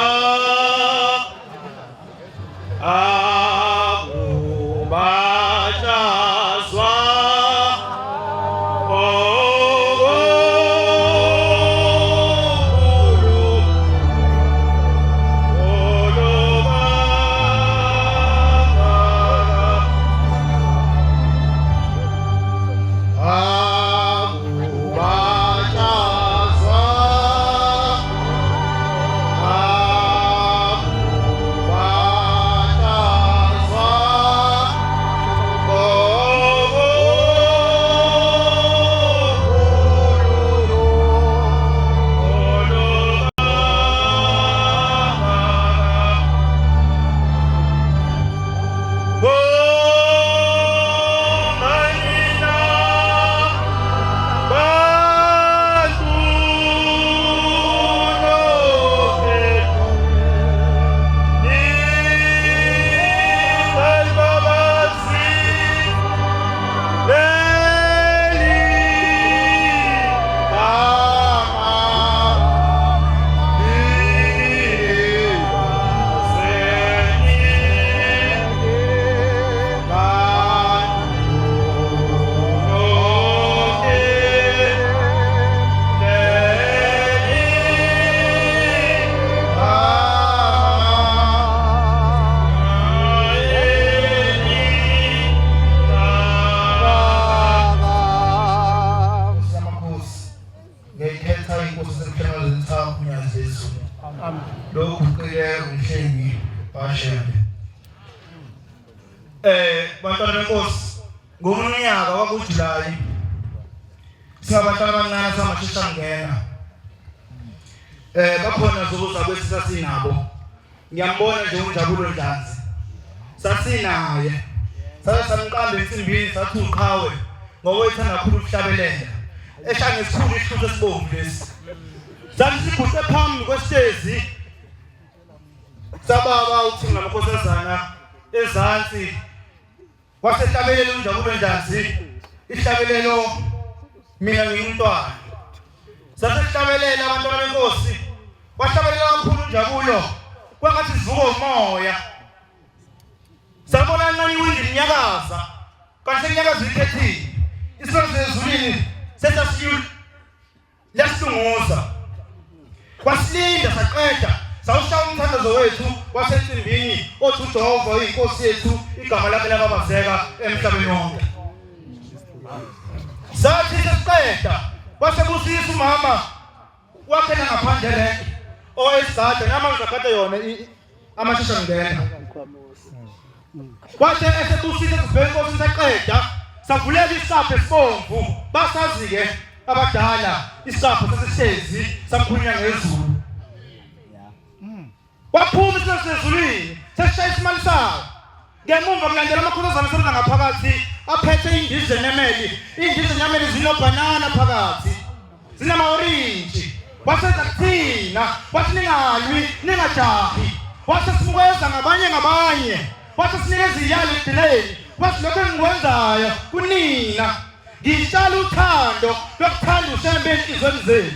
bantwana benkosi ngomnyaka wakuJulayi singabantwana abancane samashesha ngena bakhona zokuza kwethu sasinabo ngiyambona nje uNjabulo Ndlanzi sasinaye samqamba insimbini sathi uqhawe ngoba ethanda kakhulu ukuhlabelela eshanga isikhulu isihluzo esibomvu lesi sathi siguse phambi kwesitezi sababa uthi ngamakhosazana ezantsi wasehlabelela uNjabulo Ndlanzi ihlabelelo mina ngiyumntwana sasehlabelela abantwana benkosi wahlabelela kakhulu uNjabulo kwangathi sivuka umoya sabona nani windi inyakaza kanti inyakaza ikhethile isizwe sezulwini sesasiyula lasilunguza wasilinda saqeda sawushaya umthandazo wethu wasensimbini othi uJehova inkosi yethu igama lakhe lababazeka emhlabeni wonke sathi sesiqeda wasebusisa umama wakhela ngaphandle le owesigada nama ngizagada yona amashesha ngena wathi esebusisa sibheke inkosi saqeda savulela isapho esibomvu basazi ke abadala isapho sesihlezi samkhunya ngezulu waphuma sesezulwini sesishaya isimali sawo ngemumva kulandela amakhosazana asebenza ngaphakathi aphethe indiza nemeli indiza nemeli zinobhanana phakathi zinama-orange wasenza kuthina wathi ningalwi ningajahi wathi simkweza ngabanye wathi sinikeza iyalo edileni wathi lokho engikwenzayo kunina ngitshala uthando lokuthanda ushembe enhlizweni zenu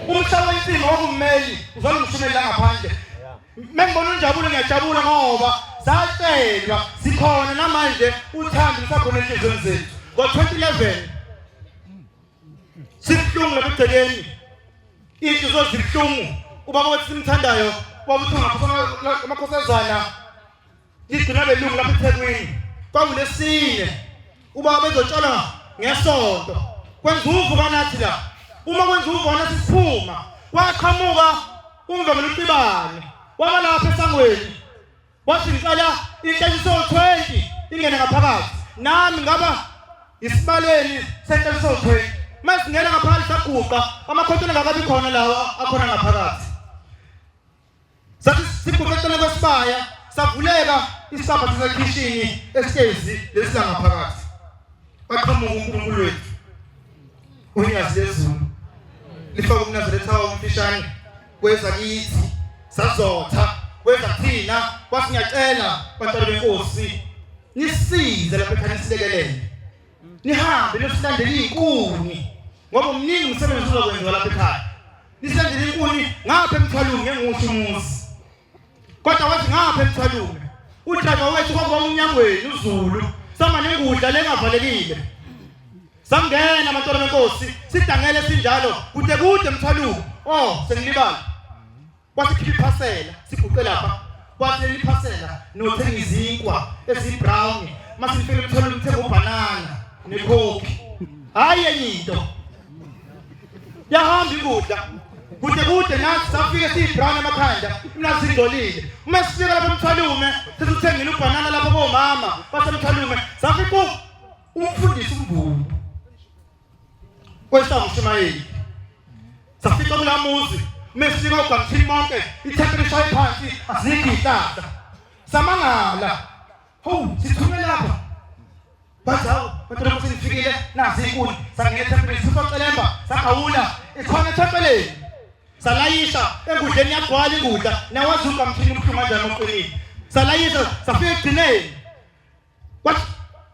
umhlaba wensimo wokummeli uzolumshumela ngaphandle mengibona uNjabulo ngiyajabula ngoba satshelwa sikhona namanje uthando lisakhona enhlizweni zethu ngo-2011 sibuhlungu labegcekeni inhliziyo zibuhlungu ubaba wethu simthandayo wabuthunga amakhosazana ligcina belungu lapha eThekwini kwakulesine ubaba bezotshala ngesonto kwenza uvuka nathi la uma kwenza uvuka nathi siphuma waqhamuka umvangelo uCibane waba lapha esangweni wathi ngicala inhleliso 20 ingene ngaphakathi nami ngaba isibaleni senhleliso 20 masingena ngaphakathi saguqa amakhontona ngakabi khona lawa akhona ngaphakathi sathi siguqetana kwesibaya savuleka isapho sasekhishini esitezi lesila ngaphakathi baqhamuka uNkulunkulu wethu unyazi lezulu lifaka umNazaretha womfishane kweza kithi sazotha kweza thina kwasingacela bantwana benkosi nisize lapha ekhaya silekelele nihambe nisilandele inkuni ngoba umningi umsebenzi uzokwenziwa lapha ekhaya nisilandele inkuni ngapha eMthwalume ngenguthi umuzi kodwa wathi ngapha eMthwalume udrayiva wethu kwaba umnyangweni uZulu sama nengudla lengavalekile sangena abantwana benkosi sidangele sinjalo kude eMthwalume sengilibala wasikhipha iphasela siguqe lapha wathi liphasela nothenga izinkwa ezibrown masifike eMthwalume uthenga ubanana nekhokhi hayi enye into yahamba ikudla kude nathi safike siyibrown emakhanda mina singcolile uma sifika lapha eMthwalume sesithengile ubanana lapha bomama baseMthwalume safika umfundisi uMvubu kwesaMshumayeli safika kulamuzi mesifika uGamthini monke ithempeli shaye phansi azikho ihlahla samangala sithumela lapha bazawu bantwana besifikile nazi inkuni sangena ethempelini sisocelemba sagawula ikhona ethempelini salayisha engudleni yagcwala ingudla nawazi uGamthini ubuhlungu kanjani oqinile salayisha safika egcineni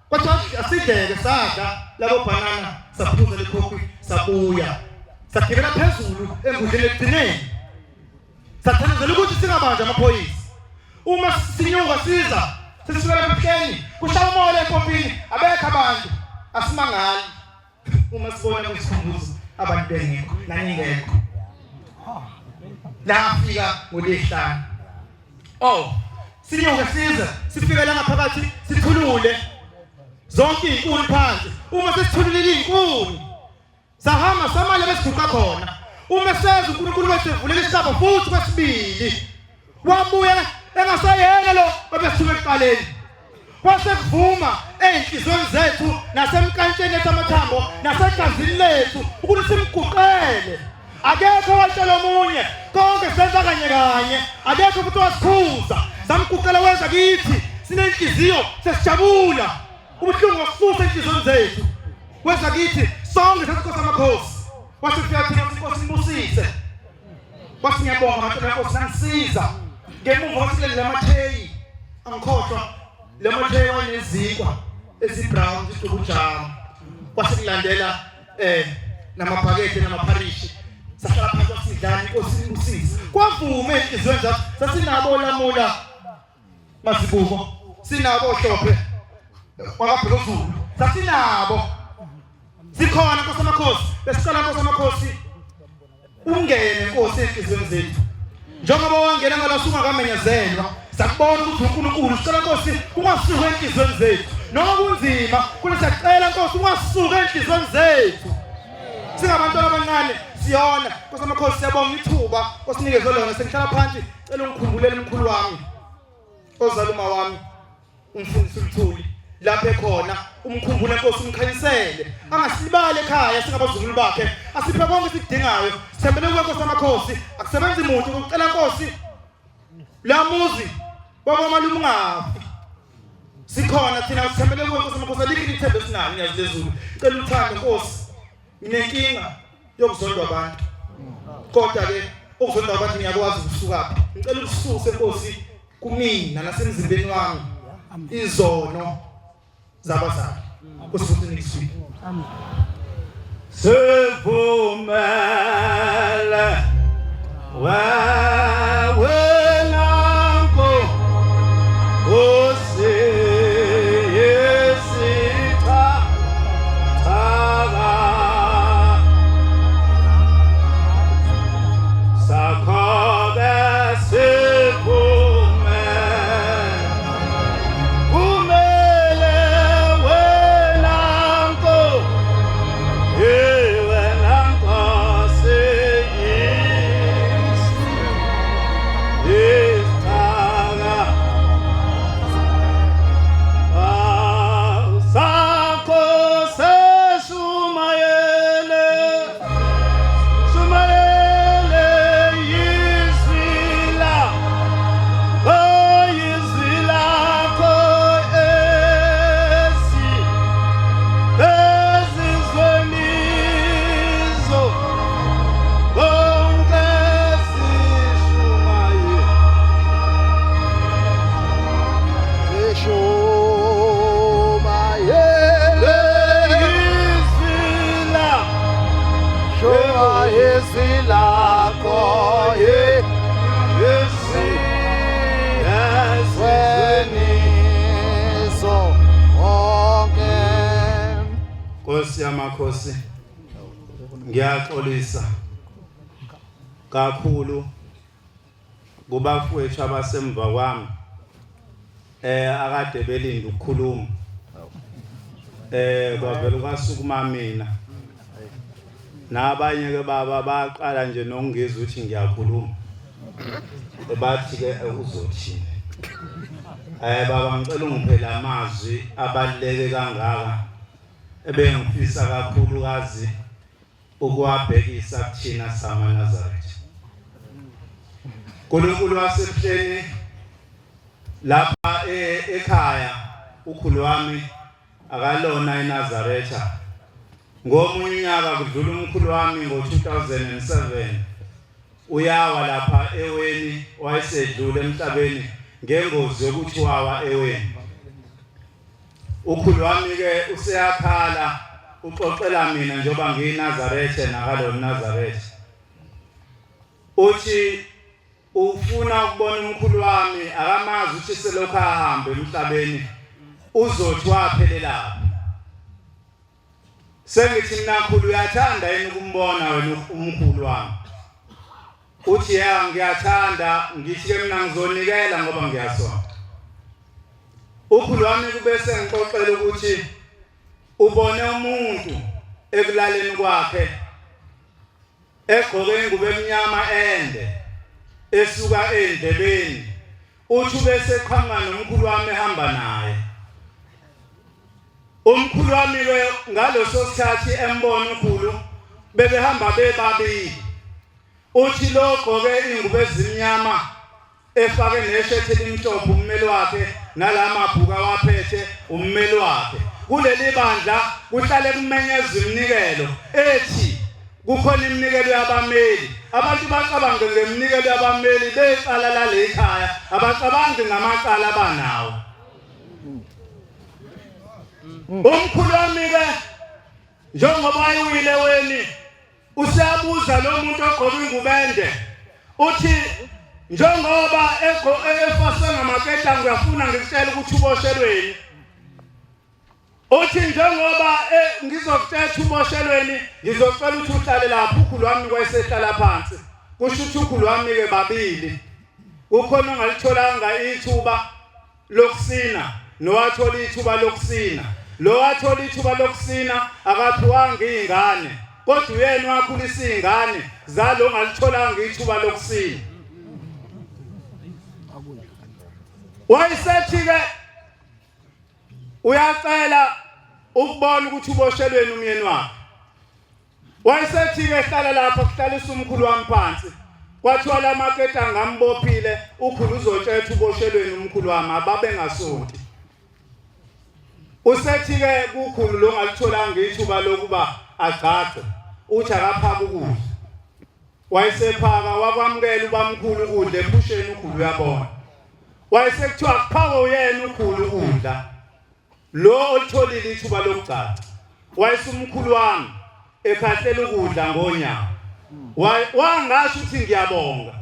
kwathi asidleke sadla labo banana saphuza lekhokhi sabuya sagibela phezulu engudleni egcineni sathandazela ukuthi singabanjwa amaphoyisa uma sinyuka siza sesifika lapha ebuhleni kushaya umoya empompini abekho abantu asimangali uma sibona kwisikhumbuzo abantu bengekho naningekho lafika ngoLwesihlanu sinyuka siza sifika la ngaphakathi sithulule zonke inkuni phansi uma sesithululile inkuni sahamba samale besiguqa khona uma seza uNkulunkulu wethu evulela isabo futhi kwesibili wabuya engasayena lo obesithume ekuqaleni kwase kuvuma ey'nhliziyweni zethu nasemkantsheni esamathambo nasegazini lethu ukuthi simguqele. Akekho owatshela omunye, konke senza kanye kanye, akekho futhi wasikhuza. Samguqela wenza kithi, sinenhliziyo sesijabula. Ubuhlungu wakususa enhliziyweni zethu. Wenza kithi sonke sesikhosi amakhosi. Kwase kufika thina inkosi Mbusise. Kwase ngiyabonga amantwana enkosi nangisiza. Ngemuva kwasilele lamatheyi angikhohlwa lamatheyi wanezikwa ezibrown zidubujama. Kwase kulandela namabhakede namapharishi. Sahlala phansi kwasidlana inkosi Mbusise. Kwavuma enhliziyweni zethu sasinabo lamula Masibuko, sinabo Hlophe wakabhekuzulu. Sasinabo. Sikhona Nkosi amakhosi, besicela Nkosi amakhosi ungene Nkosi enhliziyweni zethu. Njengoba wangena ngalasuka kamenyezelwa, sakubona ukuthi uNkulunkulu sicela Nkosi ungasuka enhliziyweni zethu. Noma kunzima, kulesicela Nkosi ungasuka enhliziyweni zethu. Singabantwana abancane siyona Nkosi amakhosi siyabonga ithuba osinikezwe lona sengihlala phansi cela ungikhumbulele umkhulu wami ozaluma wami umfundisi uMthuli lapha ekhona umkhumbule Nkosi umkhanyisele angasilibali ekhaya singabazukulu bakhe asiphe konke esikudingayo sithembele kuwe Nkosi amakhosi akusebenzi muntu ukucela Nkosi la muzi wakwamalume ungafi sikhona thina sithembele kuwe Nkosi amakhosi alikho ithemba esinalo ngiyazi lezulu cela uthando Nkosi nginenkinga yokuzondwa abantu kodwa ke ukuzondwa abantu ngiyakwazi ukusukaphi ngicela ukususe Nkosi kumina nasemzimbeni wami izono zabazali kusifuthi nikiswi Sevumele wawenanko Nkosi yesitha thaka sakhobe Nkosi ngiyaxolisa kakhulu kubafowethu abasemva kwami akade belinda ukukhuluma kwavela kwasukuma mina nabanye ke baba baqala nje nokungizwa ukuthi ngiyakhuluma bathi ke uzothini baba ngicela ungiphe amazwi abaluleke kangaka ebengifisa kakhulukazi ukuwabhekisa kuthina samaNazaretha. uNkulunkulu wasebuhleni lapha ekhaya ukhulu wami akalona eNazaretha. Ngomunye unyaka kudlula umkhulu wami ngo-2007 uyawa lapha eweni wayesedlule emhlabeni ngengozi yokuthi wawa eweni. Ukhulu wami ke useyakhala uxoxela mina njengoba ngiyiNazaretha nakalo Nazaretha. Uthi ufuna ukubona umkhulu wami akamazi ukuthi selokhu ahamba emhlabeni uzothi waphelela. Sengithi mina khulu uyathanda yini ukumbona wena umkhulu wami? Uthi ya ngiyathanda ngithi ke mina ngizonikela ngoba ngiyasonda. Ukhulu wami kubese ngixoxela ukuthi ubone umuntu ekulaleni kwakhe egqoke ingubo emnyama ende esuka endlebeni uthi bese qhanga nomkhulu wami ehamba naye umkhulu wami ke ngaloso sikhathi embona ukhulu bebehamba bebabili uthi lo gqoke ingubo ezimnyama efake neshethi elimhlophe ummeli wakhe nalamabhuka waphethe ummeli wakhe kuleli bandla kuhlale kumenyeza iminikelo ethi kukhona iminikelo yabameli abantu bacabanga ngeminikelo yabameli becala lale ekhaya abacabangi ngamacala abanawo umkhulu wami ke njengoba ayiwile weni usiyabuza lo muntu ogqoka ingubende uthi njengoba efase ngamaketa ngiyafuna ngikutshela ukuthi uboshelweni uthi njengoba ngizokutshela uboshelweni ngizocela ukuthi uhlale lapha ukhulu wami kwayesehlala phansi kusho ukuthi ukhulu wami ke babili ukhona ongalitholanga ithuba lokusina nowathola ithuba lokusina lo wathola ithuba lokusina akaphiwanga izingane kodwa uyena wakhulisa izingane zalo ongalitholanga ithuba lokusina wayesethi ke uyacela ukubona ukuthi uboshelweni umyeni wakhe wayesethi ke hlala lapha kuhlalisa umkhulu wami phansi kwathiwa lamaketa ngambophile ukhulu uzotshela uboshelweni umkhulu wami ababe ngasonti usethi ke kukhulu lo ngalitholanga ithuba lokuba agcagce uthi akaphaka ukudla wayesephaka wakwamukela ubamkhulu ukudla ephusheni ukhulu uyabona wayesekuthiwa kuphaka uyena ukhulu ukudla lo olitholile ithuba lokugcagca wayesumkhulu wami ekhahlela ukudla ngonyaka wangasho ukuthi ngiyabonga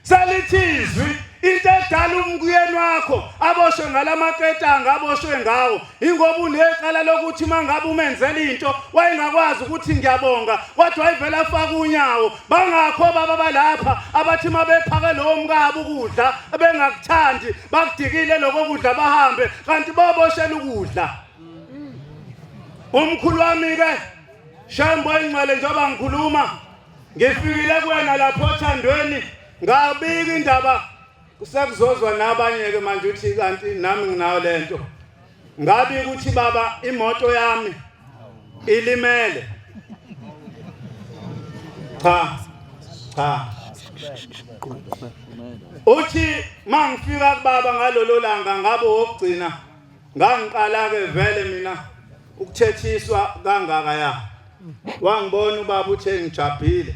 salithizwi into edala umkuyeni wakho aboshwe ngalamaketa ngaboshwe ngawo ingoba unecala lokuthi mangabe umenzela into wayengakwazi ukuthi ngiyabonga kodwa wayivela afaka unyawo bangakho baba balapha abathi mabephake lo mkabo ukudla bengakuthandi bakudikile lokho kudla bahambe kanti baboshela ukudla umkhulu wami ke Shambo ingcwele njengoba ngikhuluma ngifikile kuwena lapho othandweni ngabika indaba kusakuzozwa nabanye ke manje uthi kanti nami nginayo lento ngabi ukuthi baba imoto yami ilimele cha uthi mangifika kubaba ngalolo langa ngabe wokugcina ngangiqala ke vele mina ukuthethiswa kangaka ya wangibona ubaba uthe ngijabhile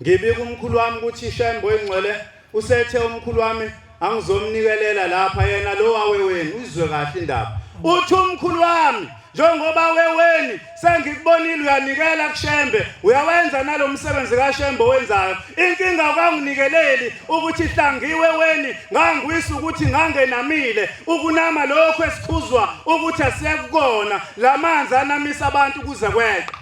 ngibika umkhulu wami ukuthi Shambo ingcwele usethe umkhulu wami angizomnikelela lapha yena lo waweweni uzwe kahle indaba uthi umkhulu wami njengoba weweni sengikubonile uyanikela kuShembe uyawenza nalomsebenzi kaShembe wenzayo inkinga kwanginikeleli ukuthi hlangiwe weni ngangwisa ukuthi ngangenamile ukunama lokho esikhuzwa ukuthi asiyakukona lamanzi anamisa abantu kuze kweqe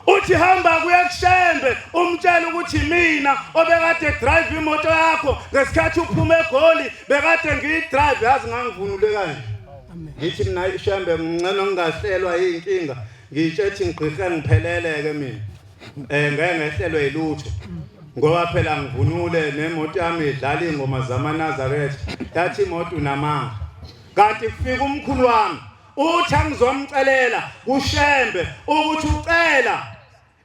uthi hamba kuya kuShembe umtshela ukuthi mina obekade drive imoto yakho ngesikhathi uphuma eGoli bekade ngiyidrive yazi ngangivunule kanje ngithi mina Shambe ngicela ngingahlelwa inkinga ngitshethi ngigqike ngipheleleke mina ngeke ngehlelwe yilutho ngoba phela ngivunule nemoto yami idlala ingoma zamaNazaretha yathi imoto unamanga kanti kufika umkhulu wami uthi angizomcelela kuShembe ukuthi ucela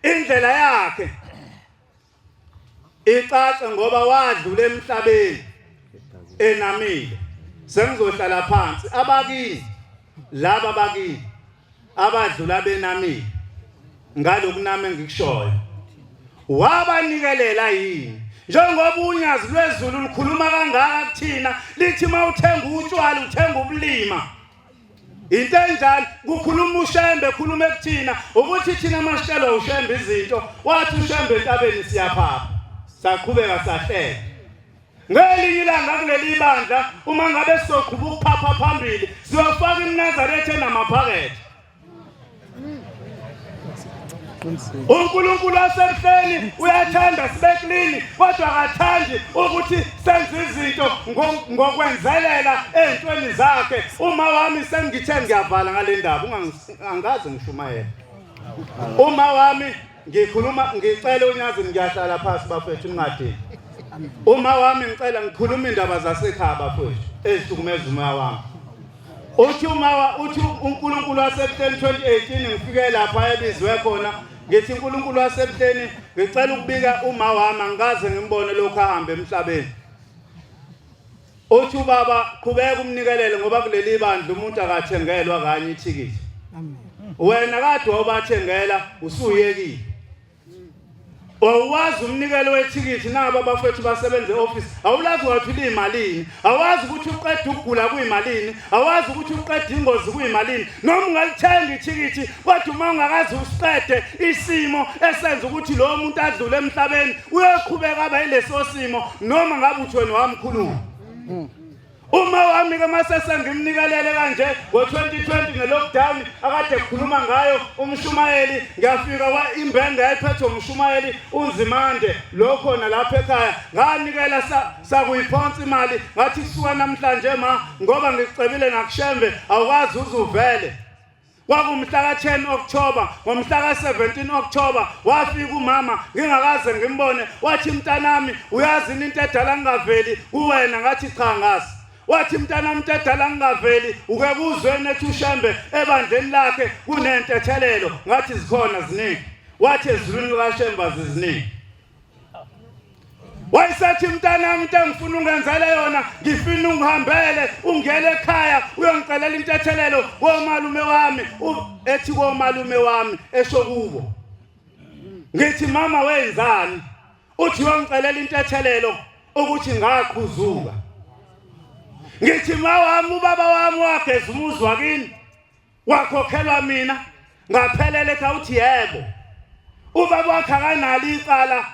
indlela yakhe icace ngoba wadlula emhlabeni enamile sengizohlala phansi abakini laba bakini abadlula benamile ngalokunami ngikushoyo wabanikelela yini njengoba unyazi lwezulu likhuluma kangaka kuthina lithi mawuthenga utshwala uthenga ubulima into enjalo kukhuluma uShembe khuluma ekuthina ukuthi thina masitshelwa uShembe izinto wathi uShembe entabeni siyaphapha saqhubeka sahleka ngelinye ilanga kuleli bandla uma ngabe sizoqhuba ukuphapha phambili siyofaka iNazaretha enamaphakethe uNkulunkulu wasemhleni uyathanda sibe clean kodwa akathandi ukuthi senze izinto ngokwenzelela ezintweni zakhe uma wami sengithe ngiyavala ngale ndaba ungangaze ngishumayela uma wami ngikhuluma ngicela unyazi ngiyahlala phansi bafethu ningadini uma wami ngicela ngikhuluma indaba zasekhaya bafethu ezihlukumeza uma wami uthi uNkulunkulu wasebuhleni 2018 ngifike lapha ebizwe khona ngithi uNkulunkulu wasebuhleni ngicela ukubika uma wami angikaze ngimbone lokho ahamba emhlabeni. Uthi ubaba qhubeka umnikelele ngoba kuleli bandla umuntu akathengelwa kanye ithikithi. Wena kade wabathengela usuyekile. Awazi umnikelo wethikithi nabo abafethu basebenze office awulazi wathula imalini awazi ukuthi uqeda ukugula kuyimalini awazi ukuthi uqeda ingozi kuyimalini noma ungalithenga ithikithi kodwa uma ungakazi usiqede isimo esenza ukuthi lo muntu adlule emhlabeni uyoqhubeka abe yileso simo noma ngabe uthweni wamkhuluma. Uma wami ke mase sengimnikelele kanje ngo2020 ngelockdown akade kukhuluma ngayo umshumayeli ngiyafika wa imbenge yayiphethwe umshumayeli uNzimande lo khona lapha ekhaya nganikela sakuyiphonsa imali ngathi kusuka namhlanje ngoba ngicebile nakushembe awukwazi uzuvele. Kwakumhla ka10 October ngomhla ka17 October wafika umama ngingakaze ngimbone wathi mntanami uyazi into edala ngaveli kuwena ngathi cha ngazi. Wathi mntanami edala ngaveli uke kuzwene ethi ushembe ebandleni lakhe kunentethelelo ngathi zikhona ziningi. Wathi ezulwini kaShemba ziziningi. Wayisethi mntanami into engifuna ungenzele yona ngifuna ungihambele ungele ekhaya uyongicelela intethelelo komalume wami ethi komalume wami esho kubo. Ngithi mama wenzani? Uthi uyongicelela intethelelo ukuthi ngaqhuzuka. Ngithi mawami ubaba wami wageza umuzi wakini wakhokhelwa mina ngaphelele khawuthi yebo. Ubaba wakhe akanalo icala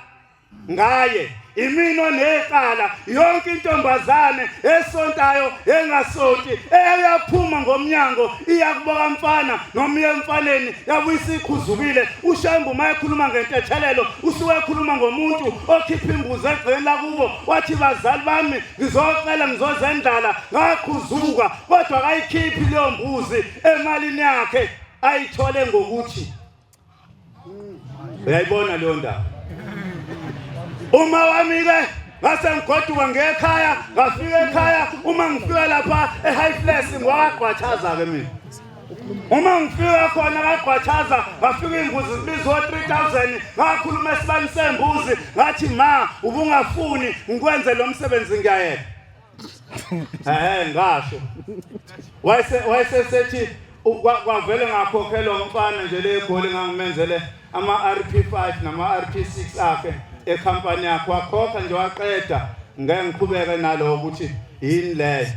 ngaye imino neqala yonke intombazane esontayo engasonti eyaphuma ngomnyango iyakuboka mfana noma yemfaneni yabuyisa ikhuzukile. uShembe uma ekhuluma ngentethelelo usuke ekhuluma ngomuntu okhipha imbuzi egcela kubo wathi bazali bami ngizocela ngizozendlala ngakhuzuka kodwa akayikhiphi leyo mbuzi emalini yakhe ayithole ngokuthi uyayibona leyo ndaba. Uma wami ke ngase ngigoduka ngekhaya ngafika ekhaya uma ngifika lapha eHighflex ngwaqwachaza ke mina. Uma ngifika khona kaqwachaza ngafika imbuzi zibizwa 3000 ngakhuluma esibani sembuzi ngathi ma ubungafuni ngikwenze lo msebenzi ngiyayeka. Ngasho wayesethi kwavele ngakhokhelwa umfana nje le egoli ngangimenzele ama RP5 nama RP6 akhe ekhampani yakho wakhokha nje waqeda ngeke ngiqhubeke nalo ukuthi yini le.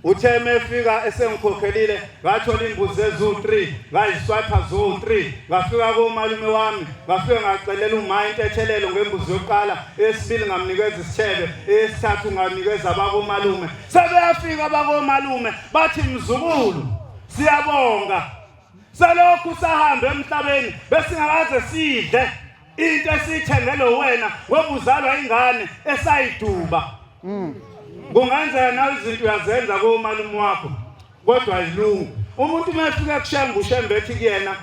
Uthe emefika esengikhokhelile ngathola imbuzi ezu3 ngayiswapha zo3 ngafika komalume wami ngafika ngacelela uma intethelelo ngembuzi yokuqala esibili ngamnikeza isithebe esithathu nganikeza abakomalume. Sebeyafika abakomalume bathi mzukulu siyabonga salokhu sahamba emhlabeni besingakaze sidle into esithengele wena ngoba uzalwa ingane esayiduba. Kungenzeka nawe izinto uyazenza komalume wakho kodwa ayilungu. Umuntu mefika kuShembe uShembe ethi kuyena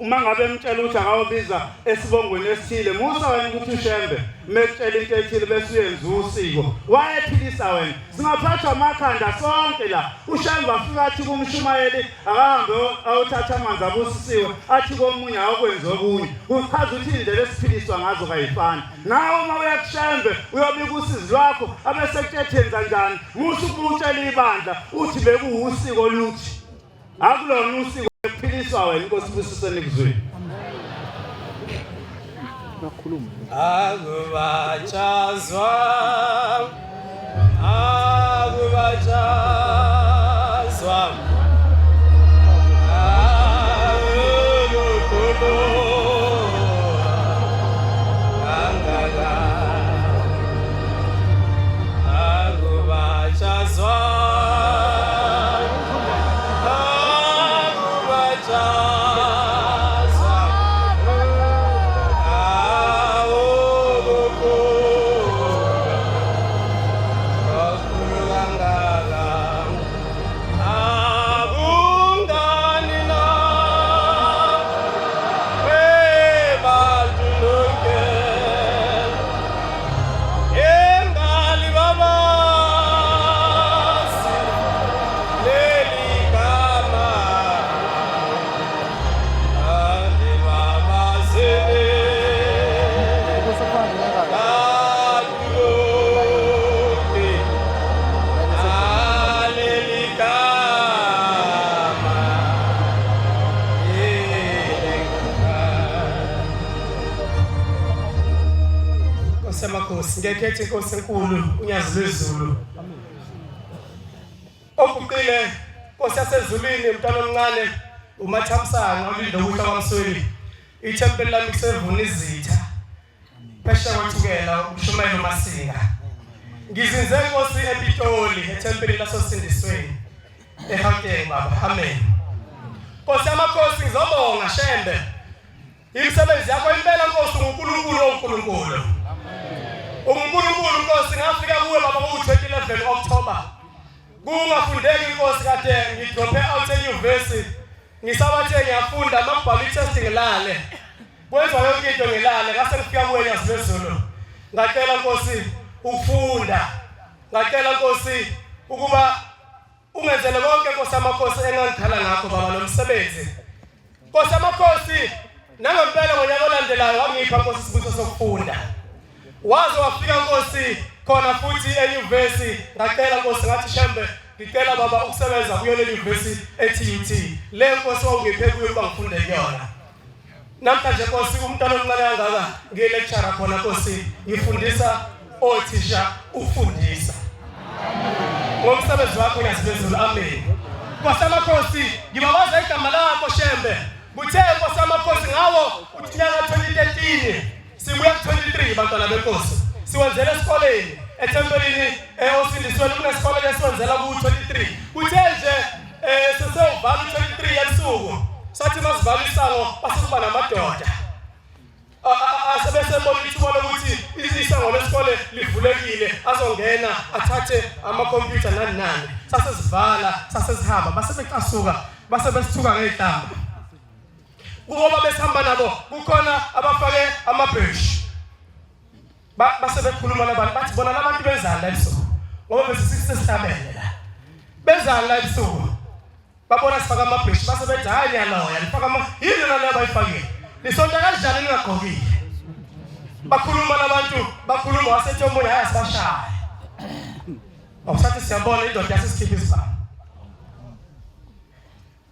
uma ngabe emtshela ukuthi akawubiza esibongweni esithile musa wena ukuthi uShembe mekutshela into ethile bese uyenza usiko wayephilisa wena. Singaphathwa amakhanda sonke la. uShembe afika athi kumshumayeli akahambe awuthatha amanzi abusisiwe athi komunye awukwenza okunye. Uchaza ukuthi indlela esiphiliswa ngazo kayifani. Nawe uma uya kuShembe uyobika usizi lwakho abesekuthethenza njani musa ukutshela ibandla uthi bekuwusiko oluthi akulona usiko ephiliswa wena inkosi busisene kuzweni. Bakhuluma. Akubachazwa Nkosi ngekhethe Inkosi enkulu unyazi lwezulu okuqile Nkosi yasezulwini umntwana omncane umathamsanga ulindo ukuhla kwaMsweli ithempeli lami kusevuna izitha phesha kwathukela uShumayela Masinga ngizinze Nkosi ePitoli ethempeli lasoSindisweni eGauteng baba amen Nkosi amakhosi ngizobonga Shembe imisebenzi yakho impela Nkosi uNkulunkulu oNkulunkulu uNkulunkulu Nkosi ngafika kuwe baba ku-2011 October kungafundeki Nkosi kade ngidrope out enyuvesi ngisabathe ngiyafunda makubhala i-test ngilale kwenza yonke into ngilale ngase ngifika kuwe nyazi lwezulu ngacela Nkosi ukufunda ngacela Nkosi ukuba ungenzele konke Nkosi amakhosi engangikhala ngakho baba nomsebenzi Nkosi amakhosi nangempela ngonyaka olandelayo wangipha Nkosi isibusiso sokufunda waze wafika Nkosi khona futhi enyuvesi ngacela Nkosi ngathi Shembe ngicela baba ukusebenza kuyo le university eTUT le Nkosi wawungiphe kuyo ukuba ngifunde kuyona namhlanje Nkosi umntwana omncane kangaka ngilecturer khona Nkosi ngifundisa othisha ufundisa ngomsebenzi wakho nyaziphezulu amen Nkosi amakhosi ngibabaza igama lakho Shembe kuthe Nkosi amakhosi ngawo unyaka 2013 sibuya ku-23 bantwana benkosi siwenzele esikoleni ethempelini osindisweni kunesikole esiwenzela ku-23 kuthe nje sesewuvala u-23 yesuku sathi masivala isango basekuba namadoda asebesebona ithuba lokuthi isango lesikole livulekile azongena athathe amakhompyutha nani nani sasesivala sasesihamba basebecasuka basebesithuka ngey'hlamba kuba besihamba nabo kukhona abafake amabheshi basebekhuluma nabantu bathi bona labantu benzani la ebusuku ngoba besisesihlabele la benzani la ebusuku babona sifaka amabheshi basebethi hayi niyaloya lifaka yini naleyo bayifakile lisonta kanjani ningagqokile bakhuluma nabantu bakhuluma wasethi omunye hayi asibashaya awusathi siyabona indoda yasesikhipha isibhamu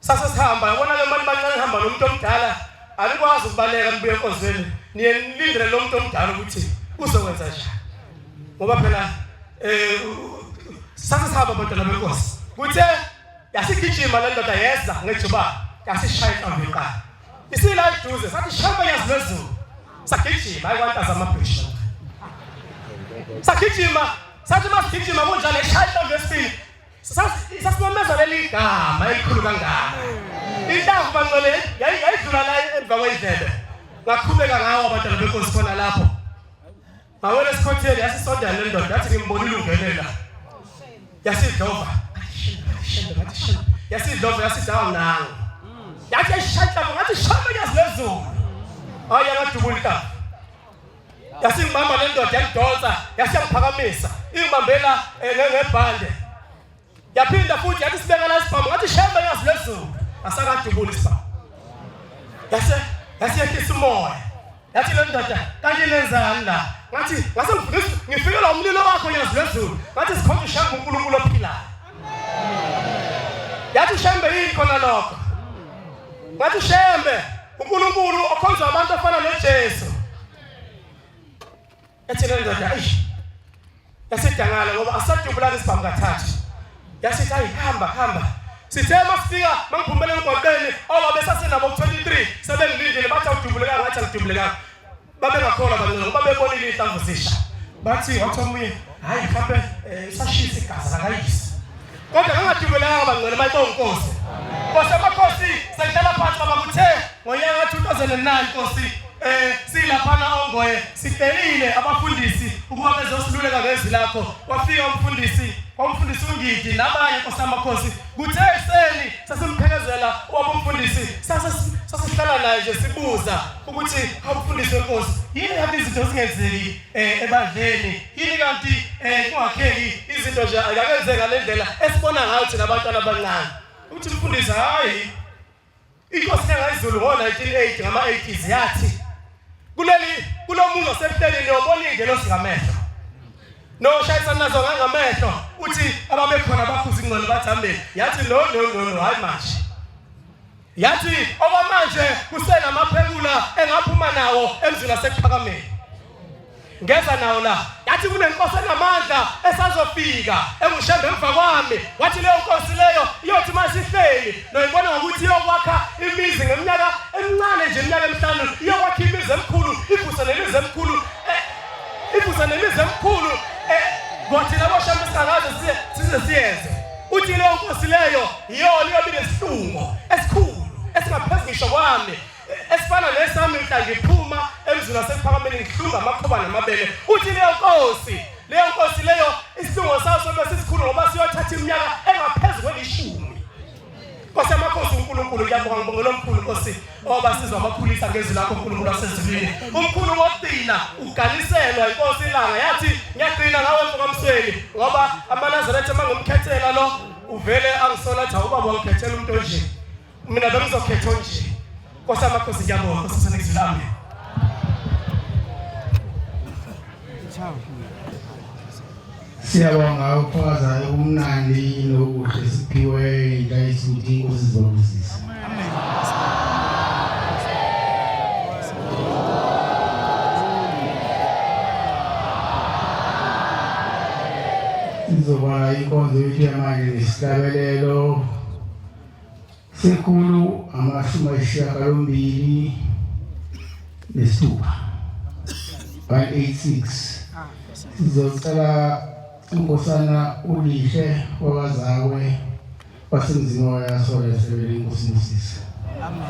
sasesihamba yabona le mali bancane ihamba nomuntu omdala alikwazi ukubaleka nibuye enkonzweni niye nilindele lo muntu omdala ukuthi uzokwenza njani ngoba phela sasesihamba abantwana benkosi kuthe yasigijima le ndoda yeza ngejuba yasishaya inhlamvu yeqala isila iduze sathi shamba nyazi lwezulu sagijima ayikwantaza amabheshi sagijima sathi masigijima kunjalo ishaya inhlamvu yesibili sasimameza leli gama elikhulu kangaka inhlamvu bangcwele yayidlula la emva kwendlebe ngaqhubeka ngawo abantwana benkosi khona lapho ngawela esikhotheni yasisondana le ndoda yathi ngimbonile ungenela yasidlova yasidlova yasidawu nangu yathi ayishayinhlamvu ngathi shamba nyazi lwezulu hayi yangadubulika yasingibamba le ndoda yangidonsa yasiyangiphakamisa ingibambela ngebhande yaphinda futhi yathi sibeka la isibhamu ngathi shamba nyazi lwezulu asakadubula isibhamu yasiyehlisa umoya yathi le ndoda kanti nenzani la ngathi ngase ngifikela umlilo wakho nyazi lwezulu ngathi sikhonza ushamba uNkulunkulu ophilayo yathi Shembe yini khona lokho ngathi Shembe uNkulunkulu okhonza abantu afana noJesu yathi le ndoda yasidangala ngoba asadubula isibhamu kathathu yasithi hayi hamba sithe masifika mangiphumele emgwaqeni obabe sasenabo 23 sebengilindile bathi awudubuleka ngathi angidubuleka babengakhola bani ngoba bebonile inhlamvu zisha bathi wathi omunye hayi mhlawumbe sashisa igazi akayisi kodwa ngangadubuleka bangcwele mayibonkosi Nkosi amakhosi sengihlala phansi baba kuthe ngonyaka 2009 Nkosi silaphana ongoye sihlelile abafundisi ukuba bezosiluleka ngezi lakho kwafika umfundisi ungidi nabanye Nkosi amakhosi kuthe ekseni sasimphelekezela wabumfundisi sasihlala naye nje sibuza ukuthi awumfundisi wenkosi yini kanti izinto zingenzeki ebandleni yini kanti kungakheki izinto nje akenzeka le ndlela esibona ngayo thina abantwana abancane uthi umfundisi hayi inkosi yangayizulu ngo1980 ngama80s yathi kulomuzi osebuhleleni yobona ingelosi ngamehlo no shayisana nazo ngamehlo uthi ababekhona bakhuza ingqondo bathambeni yathi no hayi manje yathi okwamanje kusenamaphekula engaphuma nawo emzini asekuphakameni ngeza nawo la ngathi kunenkosi enamandla esazofika engushambe emva kwami wathi leyo nkosi leyo iyothi masihleli noyibona ngokuthi iyokwakha imizi ngeminyaka emincane nje iminyaka emihlanu iyokwakha imizi emikhulu ivusa nemizi emikhulu kwathi labo shambe singaze size siyenze uthi leyo nkosi leyo iyona iyobile isihlungo esikhulu esingaphezu ngisho kwami esifana nesami mhla ngiphuma emzini wasephakameni ngihlunga amakhoba namabele uthi leyo nkosi leyo isihlungo sayo sobe sisikhulu ngoba siyothatha iminyaka engaphezu kwelishumi Nkosi amakhosi uNkulunkulu ngiyabonga ngibongela omkhulu Nkosi obasizwa amakhulisa ngezwi lakho uNkulunkulu wasezulwini umkhulu wokugcina uganiselwa inkosi ilanga yathi ngiyagcina ngawe mfokamsweni ngoba amaNazaretha mangimkhethela lo uvele angisola athi ubaba wangikhethela umuntu onje mina bengizokhetha onje Nkosi amakhosi ngiyabonga Nkosi senizwi lami Siyabonga ukuphaza umnandi nokuhle siphiwe indayisithi inkosi zobusisa. Amen. Sizoba inkonzo yethu yamanje nesihlabelelo sekhulu amashumi nesithupha 186 sizocela Inkosana ulihle wabazakwe basemzini wayasola esebele inkosi Moses. Amen.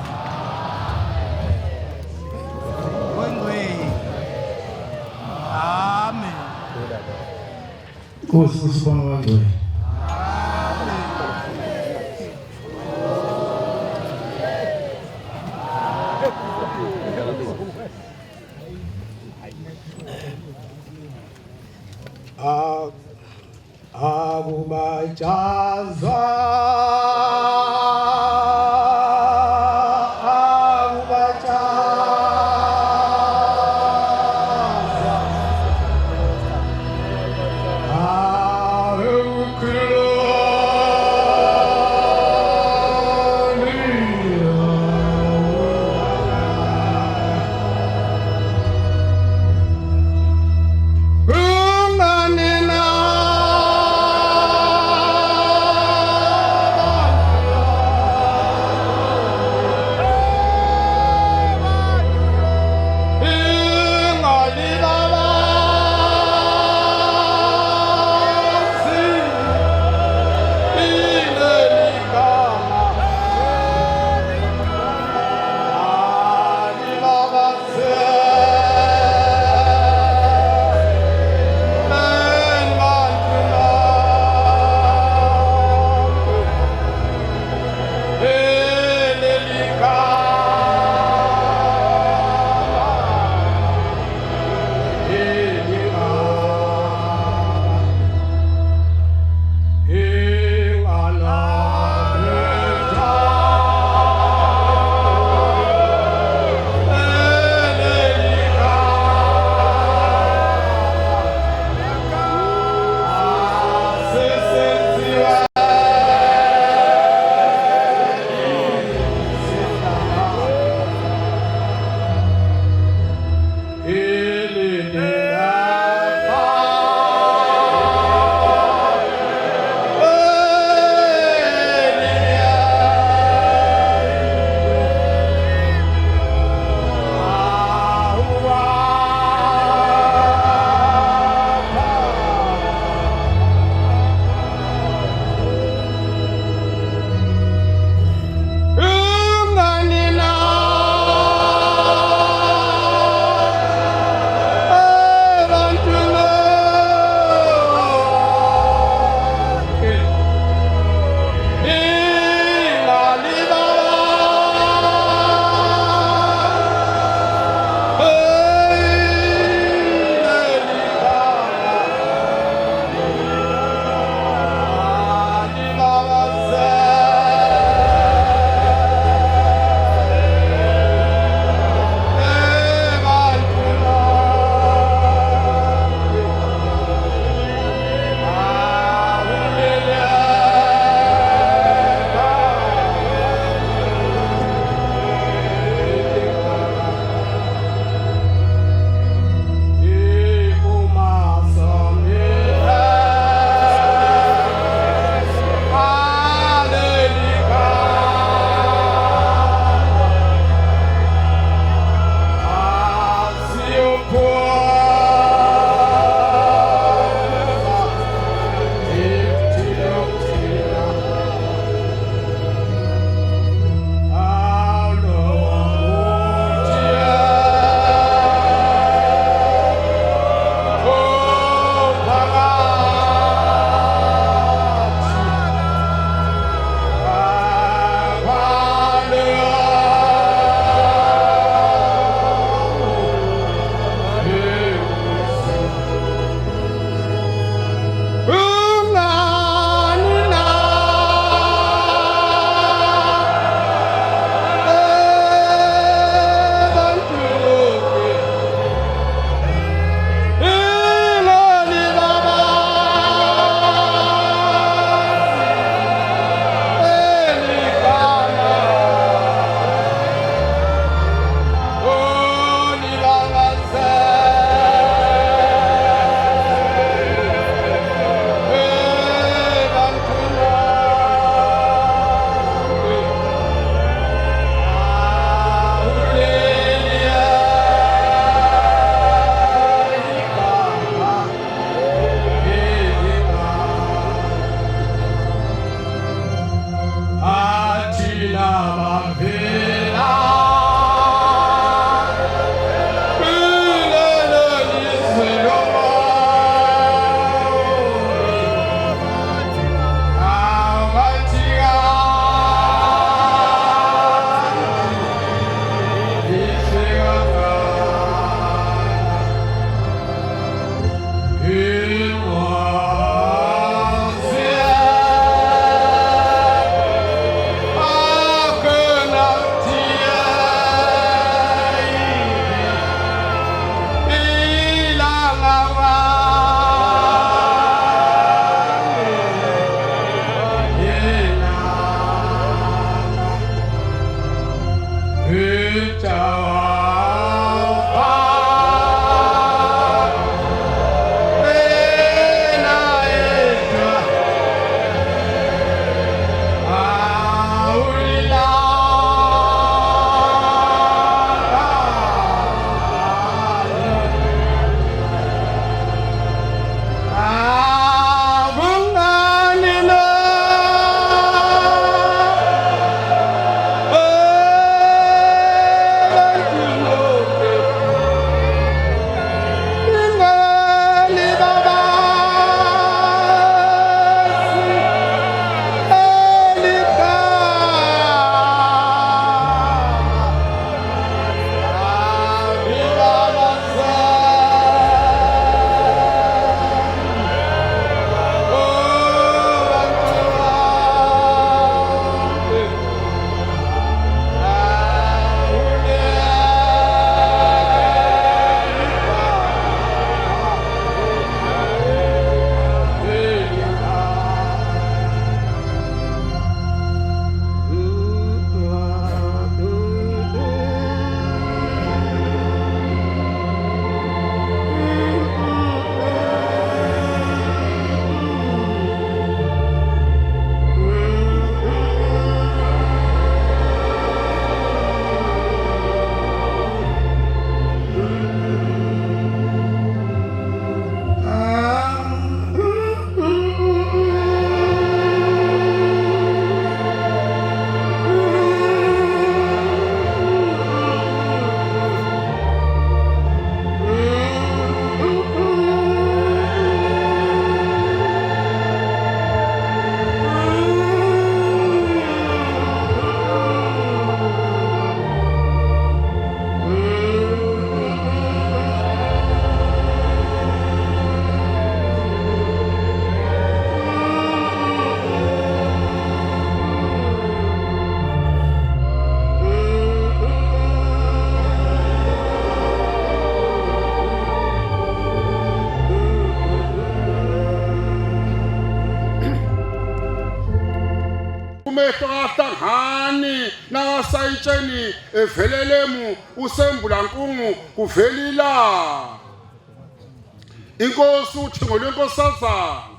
Amen. Nkosi usibonga wangcwele. Hani nangasayitsheni evelelemu usembulankungu kuvelila inkosi uthi ngolwenkosazana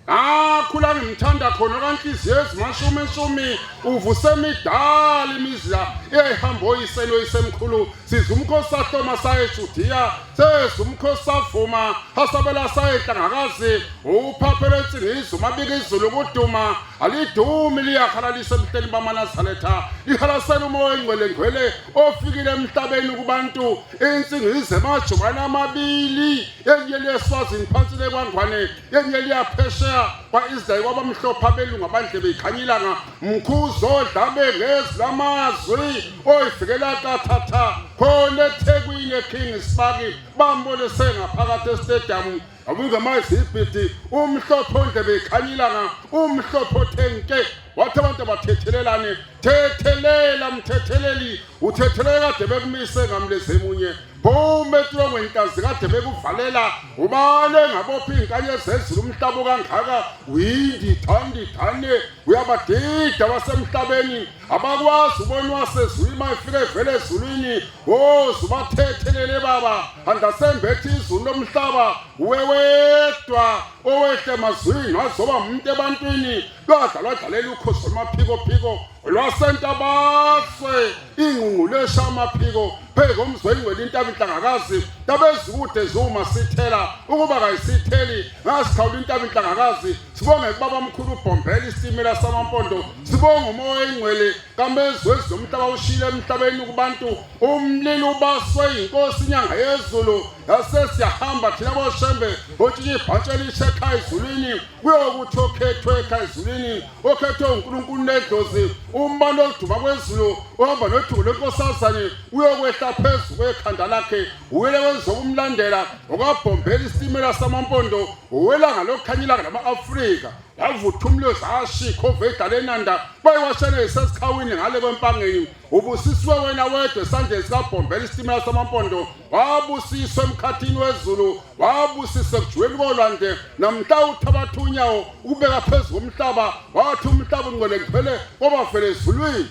akhula ngimthanda khona kanhliziyo ezimashumi uvuse midala imizila ehamba oyiselo isemkhulu sizumkhosi sahloma sayejudiya sezumkhosi savuma hasabela sayehlangakazi uphaphela ensingizwe mabika izulu kuduma alidumi liyakhalalisa emhleni bamanazaretha lihalasela umoya engcwele ofikile emhlabeni kubantu insingizwe emajubane amabili enye liyeswazini phansi lekwangwane enye liyaphesheya kwa-Israyeli kwabamhlophe abelungu abandlebe ikhanyilanga mkhuzo dlabe ngezilamazwi oyifikela kathatha khona eThekwini eKing Sparky bambone sengaphakathi estadium abungamazibhidi umhlophe ondlebe ikhanyilanga umhlophe othenke wathi abantu bathethelelane thethelela mthetheleli uthethelela kade bekumise ngamlezemunye bometlo ngwenkazi kade bekuvalela ubane ngabophi inkanye zezulu umhlaba kangaka windi thane uyabadida wasemhlabeni abakwazi ubonwa sezulwini mayifike vele ezulwini ozubathethelele baba andasembethe izulu lomhlaba uwewedwa owehle mazwini wazoba umuntu ebantwini lwadlalela ukhozi lwamaphiko lwasentabaswe ingqungqulesha amaphiko phezu komzwengcwele intaba inhlangakazi tabezikude zuma sithela ukuba kayisitheli ngasikhawula intaba inhlangakazi sibonge kubaba omkhulu uBhombela isitimela samampondo sibonge umoya oyingcwele kamezwezi zomhlaba ushile emhlabeni kubantu umlilo ubaswe inkosi inyanga yezulu yasesiyahamba thina boshembe otshike ibhatshe elisha ekhaya ezulwini kuyokuthi okhethwe ekhaya ezulwini okhethwe uNkulunkulu nedlozi umbani oduma kwezulu ohamba nodumo lwenkosazane uyokwehla phezu kwekhanda lakhe uwele wezokumlandela okaBhombela isitimela samampondo uwelanga lokukhanyilanga nama-Afrika yavutha umlilo zashikha oveda lenanda bayiwashane sesikhawini ngale kwempangeni ubusisiwe wena wedwa esandleni sikaBhombela isitimela samampondo wabusiswa emkhathini wezulu wabusiswa ekujweni kolwandle namhla uthabatha unyawo ukubeka phezu komhlaba wathi umhlaba ungcwele kuphele kwabafele ezulwini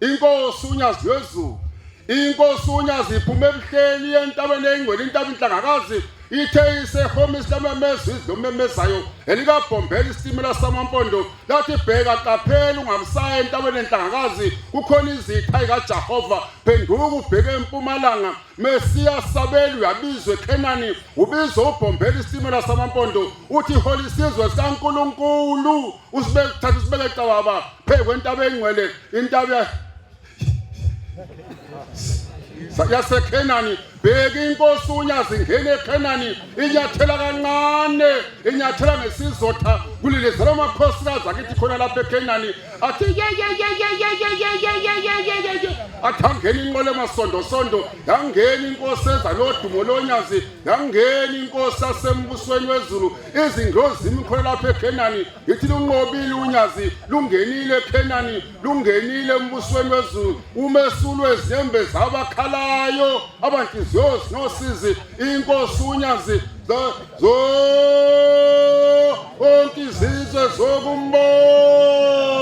inkosi unyazi wezulu inkosi unyazi iphume ebuhleli entabeni engcwele intaba inhlangakazi ithe isehome isilamamezwi izlomemezayo elikaBhombela isitimela samampondo lathi bheka qaphela ungamsaya entabeni enhlangakazi kukhona izitha kaJehova phenduka ubheke empumalanga Mesiya sabelu yabizwe eKhenani ubizwa uBhombela isitimela samampondo uthi holi sizwe sikaNkulunkulu usibeke thatha sibeke ecababa phezu kwentaba engcwele intaba yaseKhenani bheka inkosi unyazi ngene eKhenani inyathela kancane inyathela ngesizotha kulilizela amakhosikazi akithi khona lapha eKhenani athi athangena inqole emasondo yangena inkosi eza nodumo lonyazi yangena inkosi asembusweni wezulu izingozi imikhona lapha eKhenani ithi lunqobile unyazi lungenile eKhenani lungenile embusweni wezulu umesulwe izembe zabakhalayo abantu zosi nosizi inkosi unyazi zonke izizwe zokumbona